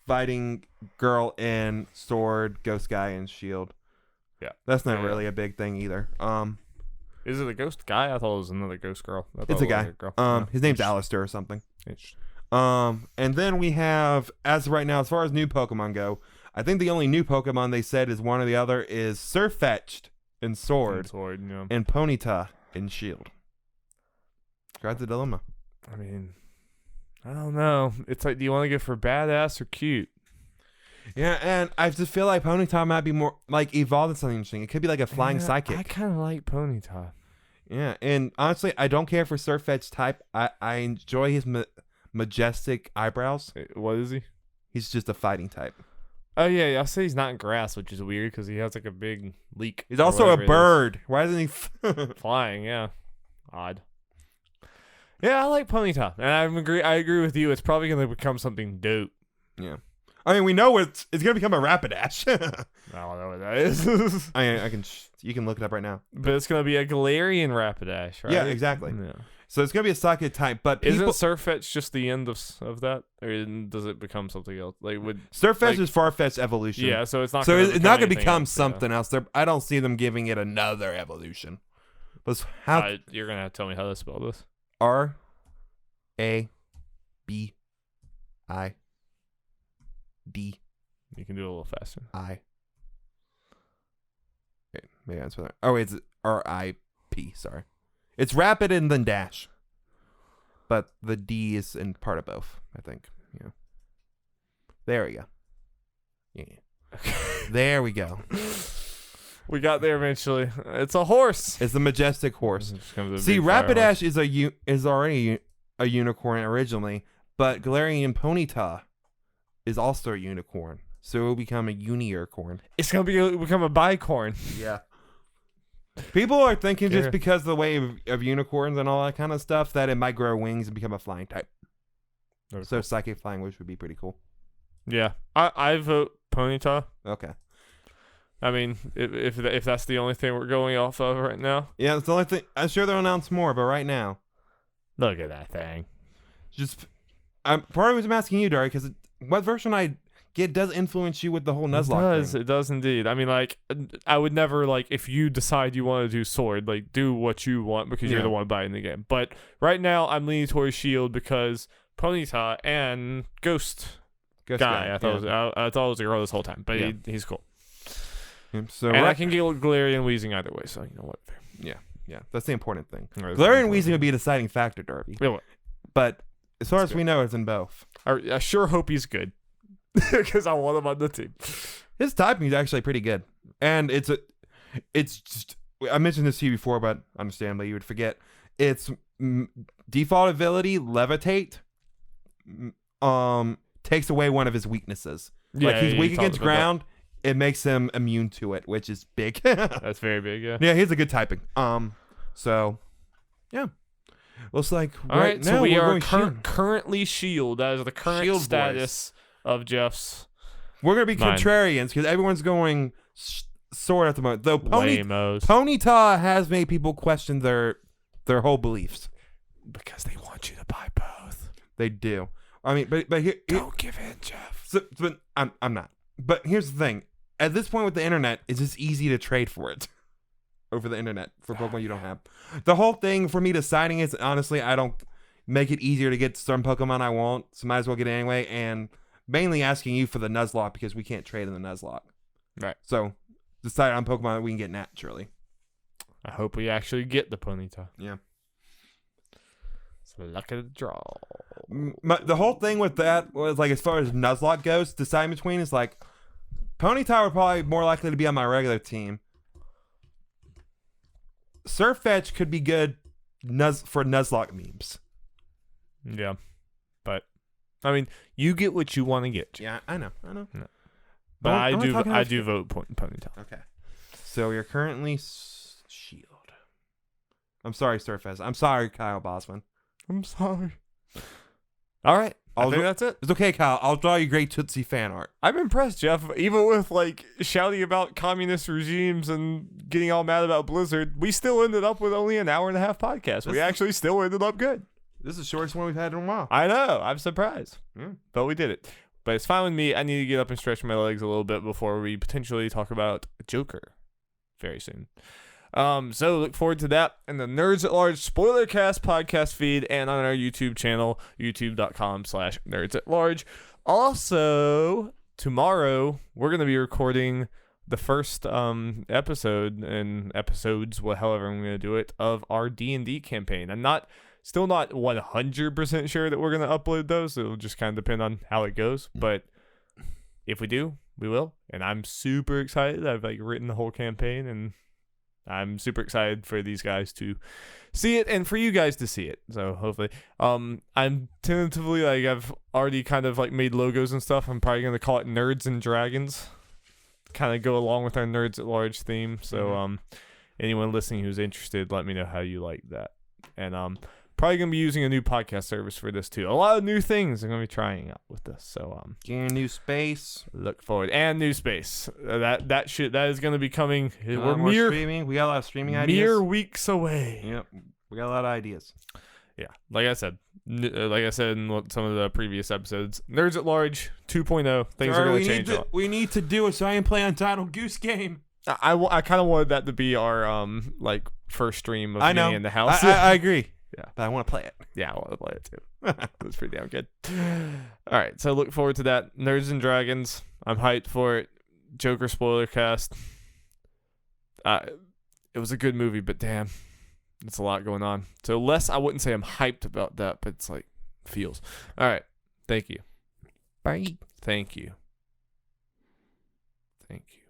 B: Fighting Girl in Sword, Ghost Guy in Shield.
A: Yeah.
B: That's not really a big thing either.
A: Is it a Ghost Guy? I thought it was another Ghost Girl.
B: It's a guy. His name's Alistair or something. And then we have, as of right now, as far as new Pokemon go, I think the only new Pokemon they said is one or the other is Surfetch'd in Sword, and Ponyta in Shield. Got the dilemma.
A: I mean, I don't know. It's like, do you want to go for badass or cute?
B: Yeah, and I just feel like Ponyta might be more like evolved into something interesting. It could be like a flying psychic.
A: I kind of like Ponyta.
B: Yeah, and honestly, I don't care for Surfetch'd type. I enjoy his majestic eyebrows.
A: What is he?
B: He's just a fighting type.
A: Oh yeah, I'll say he's not grass, which is weird because he has like a big leak.
B: He's also a bird. Why isn't he
A: flying? Yeah, odd. Yeah, I like Ponyta, and I agree with you. It's probably gonna become something dope.
B: Yeah, I mean, we know it's gonna become a Rapidash.
A: I don't know what that is.
B: I can you can look it up right now.
A: But it's gonna be a Galarian Rapidash, right?
B: Yeah, exactly.
A: Yeah.
B: So it's gonna be a psychic type, but
A: isn't Surfetch just the end of that, or does it become something else? Like would
B: Surfetch is Farfetch'd evolution?
A: Yeah, so it's not.
B: So it's not gonna
A: become
B: something else. I don't see them giving it another evolution. But how
A: you're gonna have to tell me how to spell this?
B: RABID.
A: You can do it a little faster.
B: Okay, maybe that's what. Oh, it's RIP. Sorry. It's rapid and then dash. But the D is in part of both, I think. Yeah. There we go. Yeah. There we go.
A: We got there eventually. It's a horse.
B: It's the majestic horse. See, Rapidash is already a unicorn originally, but Galarian Ponyta is also a unicorn. So it will become a unicorn.
A: It's going to become a bicorn.
B: Yeah. People are thinking just because of the way of unicorns and all that kind of stuff that it might grow wings and become a flying type.
A: Okay.
B: So psychic flying, which would be pretty cool.
A: Yeah, I vote Ponyta.
B: Okay.
A: I mean, if that's the only thing we're going off of right now.
B: Yeah, that's the only thing. I'm sure they'll announce more, but right now,
A: look at that thing.
B: Just, part of I'm asking you, Dari, because what version I get does influence you with the whole Nuzlocke thing.
A: It does indeed. I mean, like, I would never, like, if you decide you want to do Sword, like, do what you want because you're the one buying the game. But right now, I'm leaning towards Shield because Ponyta and Ghost Guy. I thought it was a girl this whole time, but he's cool.
B: So
A: I can get Galarian Weezing either way, so you know what?
B: Yeah, that's the important thing. Galarian Weezing would be a deciding factor, Darby.
A: Yeah,
B: but as far as we know, it's in both.
A: I sure hope he's good because I want him on the team.
B: His typing is actually pretty good, and it's just, I mentioned this to you before, but understandably you would forget. It's default ability Levitate. Takes away one of his weaknesses. Like he's weak against ground. It makes him immune to it, which is big.
A: That's very big, yeah.
B: Yeah, he's a good typing. So, yeah. Looks like
A: all right now so we are currently Shield. That is the current Shield status of Jeff's.
B: We're going to be contrarians because everyone's going Sword at the moment. Though Ponyta has made people question their whole beliefs.
A: Because they want you to buy both.
B: They do. I mean, but here,
A: don't give in, Jeff.
B: So, but I'm not. But here's the thing. At this point with the internet, it's just easy to trade for it over the internet for Pokemon you don't have. The whole thing for me deciding is, honestly, I don't make it easier to get some Pokemon I want, so might as well get it anyway, and mainly asking you for the Nuzlocke because we can't trade in the Nuzlocke.
A: Right.
B: So, decide on Pokemon that we can get naturally.
A: I hope we actually get the Ponyta.
B: Yeah.
A: It's the luck of the draw.
B: The whole thing with that was, like, as far as Nuzlocke goes, deciding between is, like, Ponyta would probably more likely to be on my regular team. Surfetch could be good for Nuzlocke memes.
A: Yeah, but I mean, you get what you want to get.
B: Yeah, I know.
A: No. But I do vote Ponyta.
B: Okay. So you're currently Shield. I'm sorry, Surface. I'm sorry, Kyle Bosman.
A: I'm sorry. All right. I think that's it.
B: It's okay, Kyle. I'll draw you great Tootsie fan art.
A: I'm impressed, Jeff. Even with like shouting about communist regimes and getting all mad about Blizzard, we still ended up with only an hour and a half podcast. We actually still ended up good.
B: This is the shortest one we've had in a while.
A: I know. I'm surprised. But we did it. But it's fine with me. I need to get up and stretch my legs a little bit before we potentially talk about Joker very soon. So look forward to that and the Nerds at Large Spoilercast podcast feed and on our YouTube channel, youtube.com/nerdsatlarge. Also, tomorrow we're going to be recording the first episode and episodes, however I'm going to do it, of our D&D campaign. I'm still not 100% sure that we're going to upload those. It'll just kind of depend on how it goes. But if we do, we will. And I'm super excited. I've written the whole campaign and I'm super excited for these guys to see it and for you guys to see it. So hopefully, I'm tentatively I've already kind of made logos and stuff. I'm probably going to call it Nerds and Dragons, kind of go along with our Nerds at Large theme. So, anyone listening who's interested, let me know how you like that. And, probably going to be using a new podcast service for this too. A lot of new things I'm going to be trying out with this. So
B: getting a new space.
A: Look forward. And new space. That is going to be coming.
B: We're streaming. We got a lot of streaming ideas.
A: Mere weeks away.
B: Yep. We got a lot of ideas.
A: Yeah. Like I said in some of the previous episodes, Nerds at Large 2.0. Things are going to change a lot.
B: We need to do a Science Play Untitled Goose Game.
A: I kind of wanted that to be our first stream of me in the house.
B: I agree.
A: Yeah,
B: but I want to play it.
A: Yeah, I want to play it too. That's pretty damn good. All right, so look forward to that. Nerds and Dragons. I'm hyped for it. Joker Spoilercast. It was a good movie, but damn, it's a lot going on. So I wouldn't say I'm hyped about that, but it's feels. All right, thank you.
B: Bye.
A: Thank you. Thank you.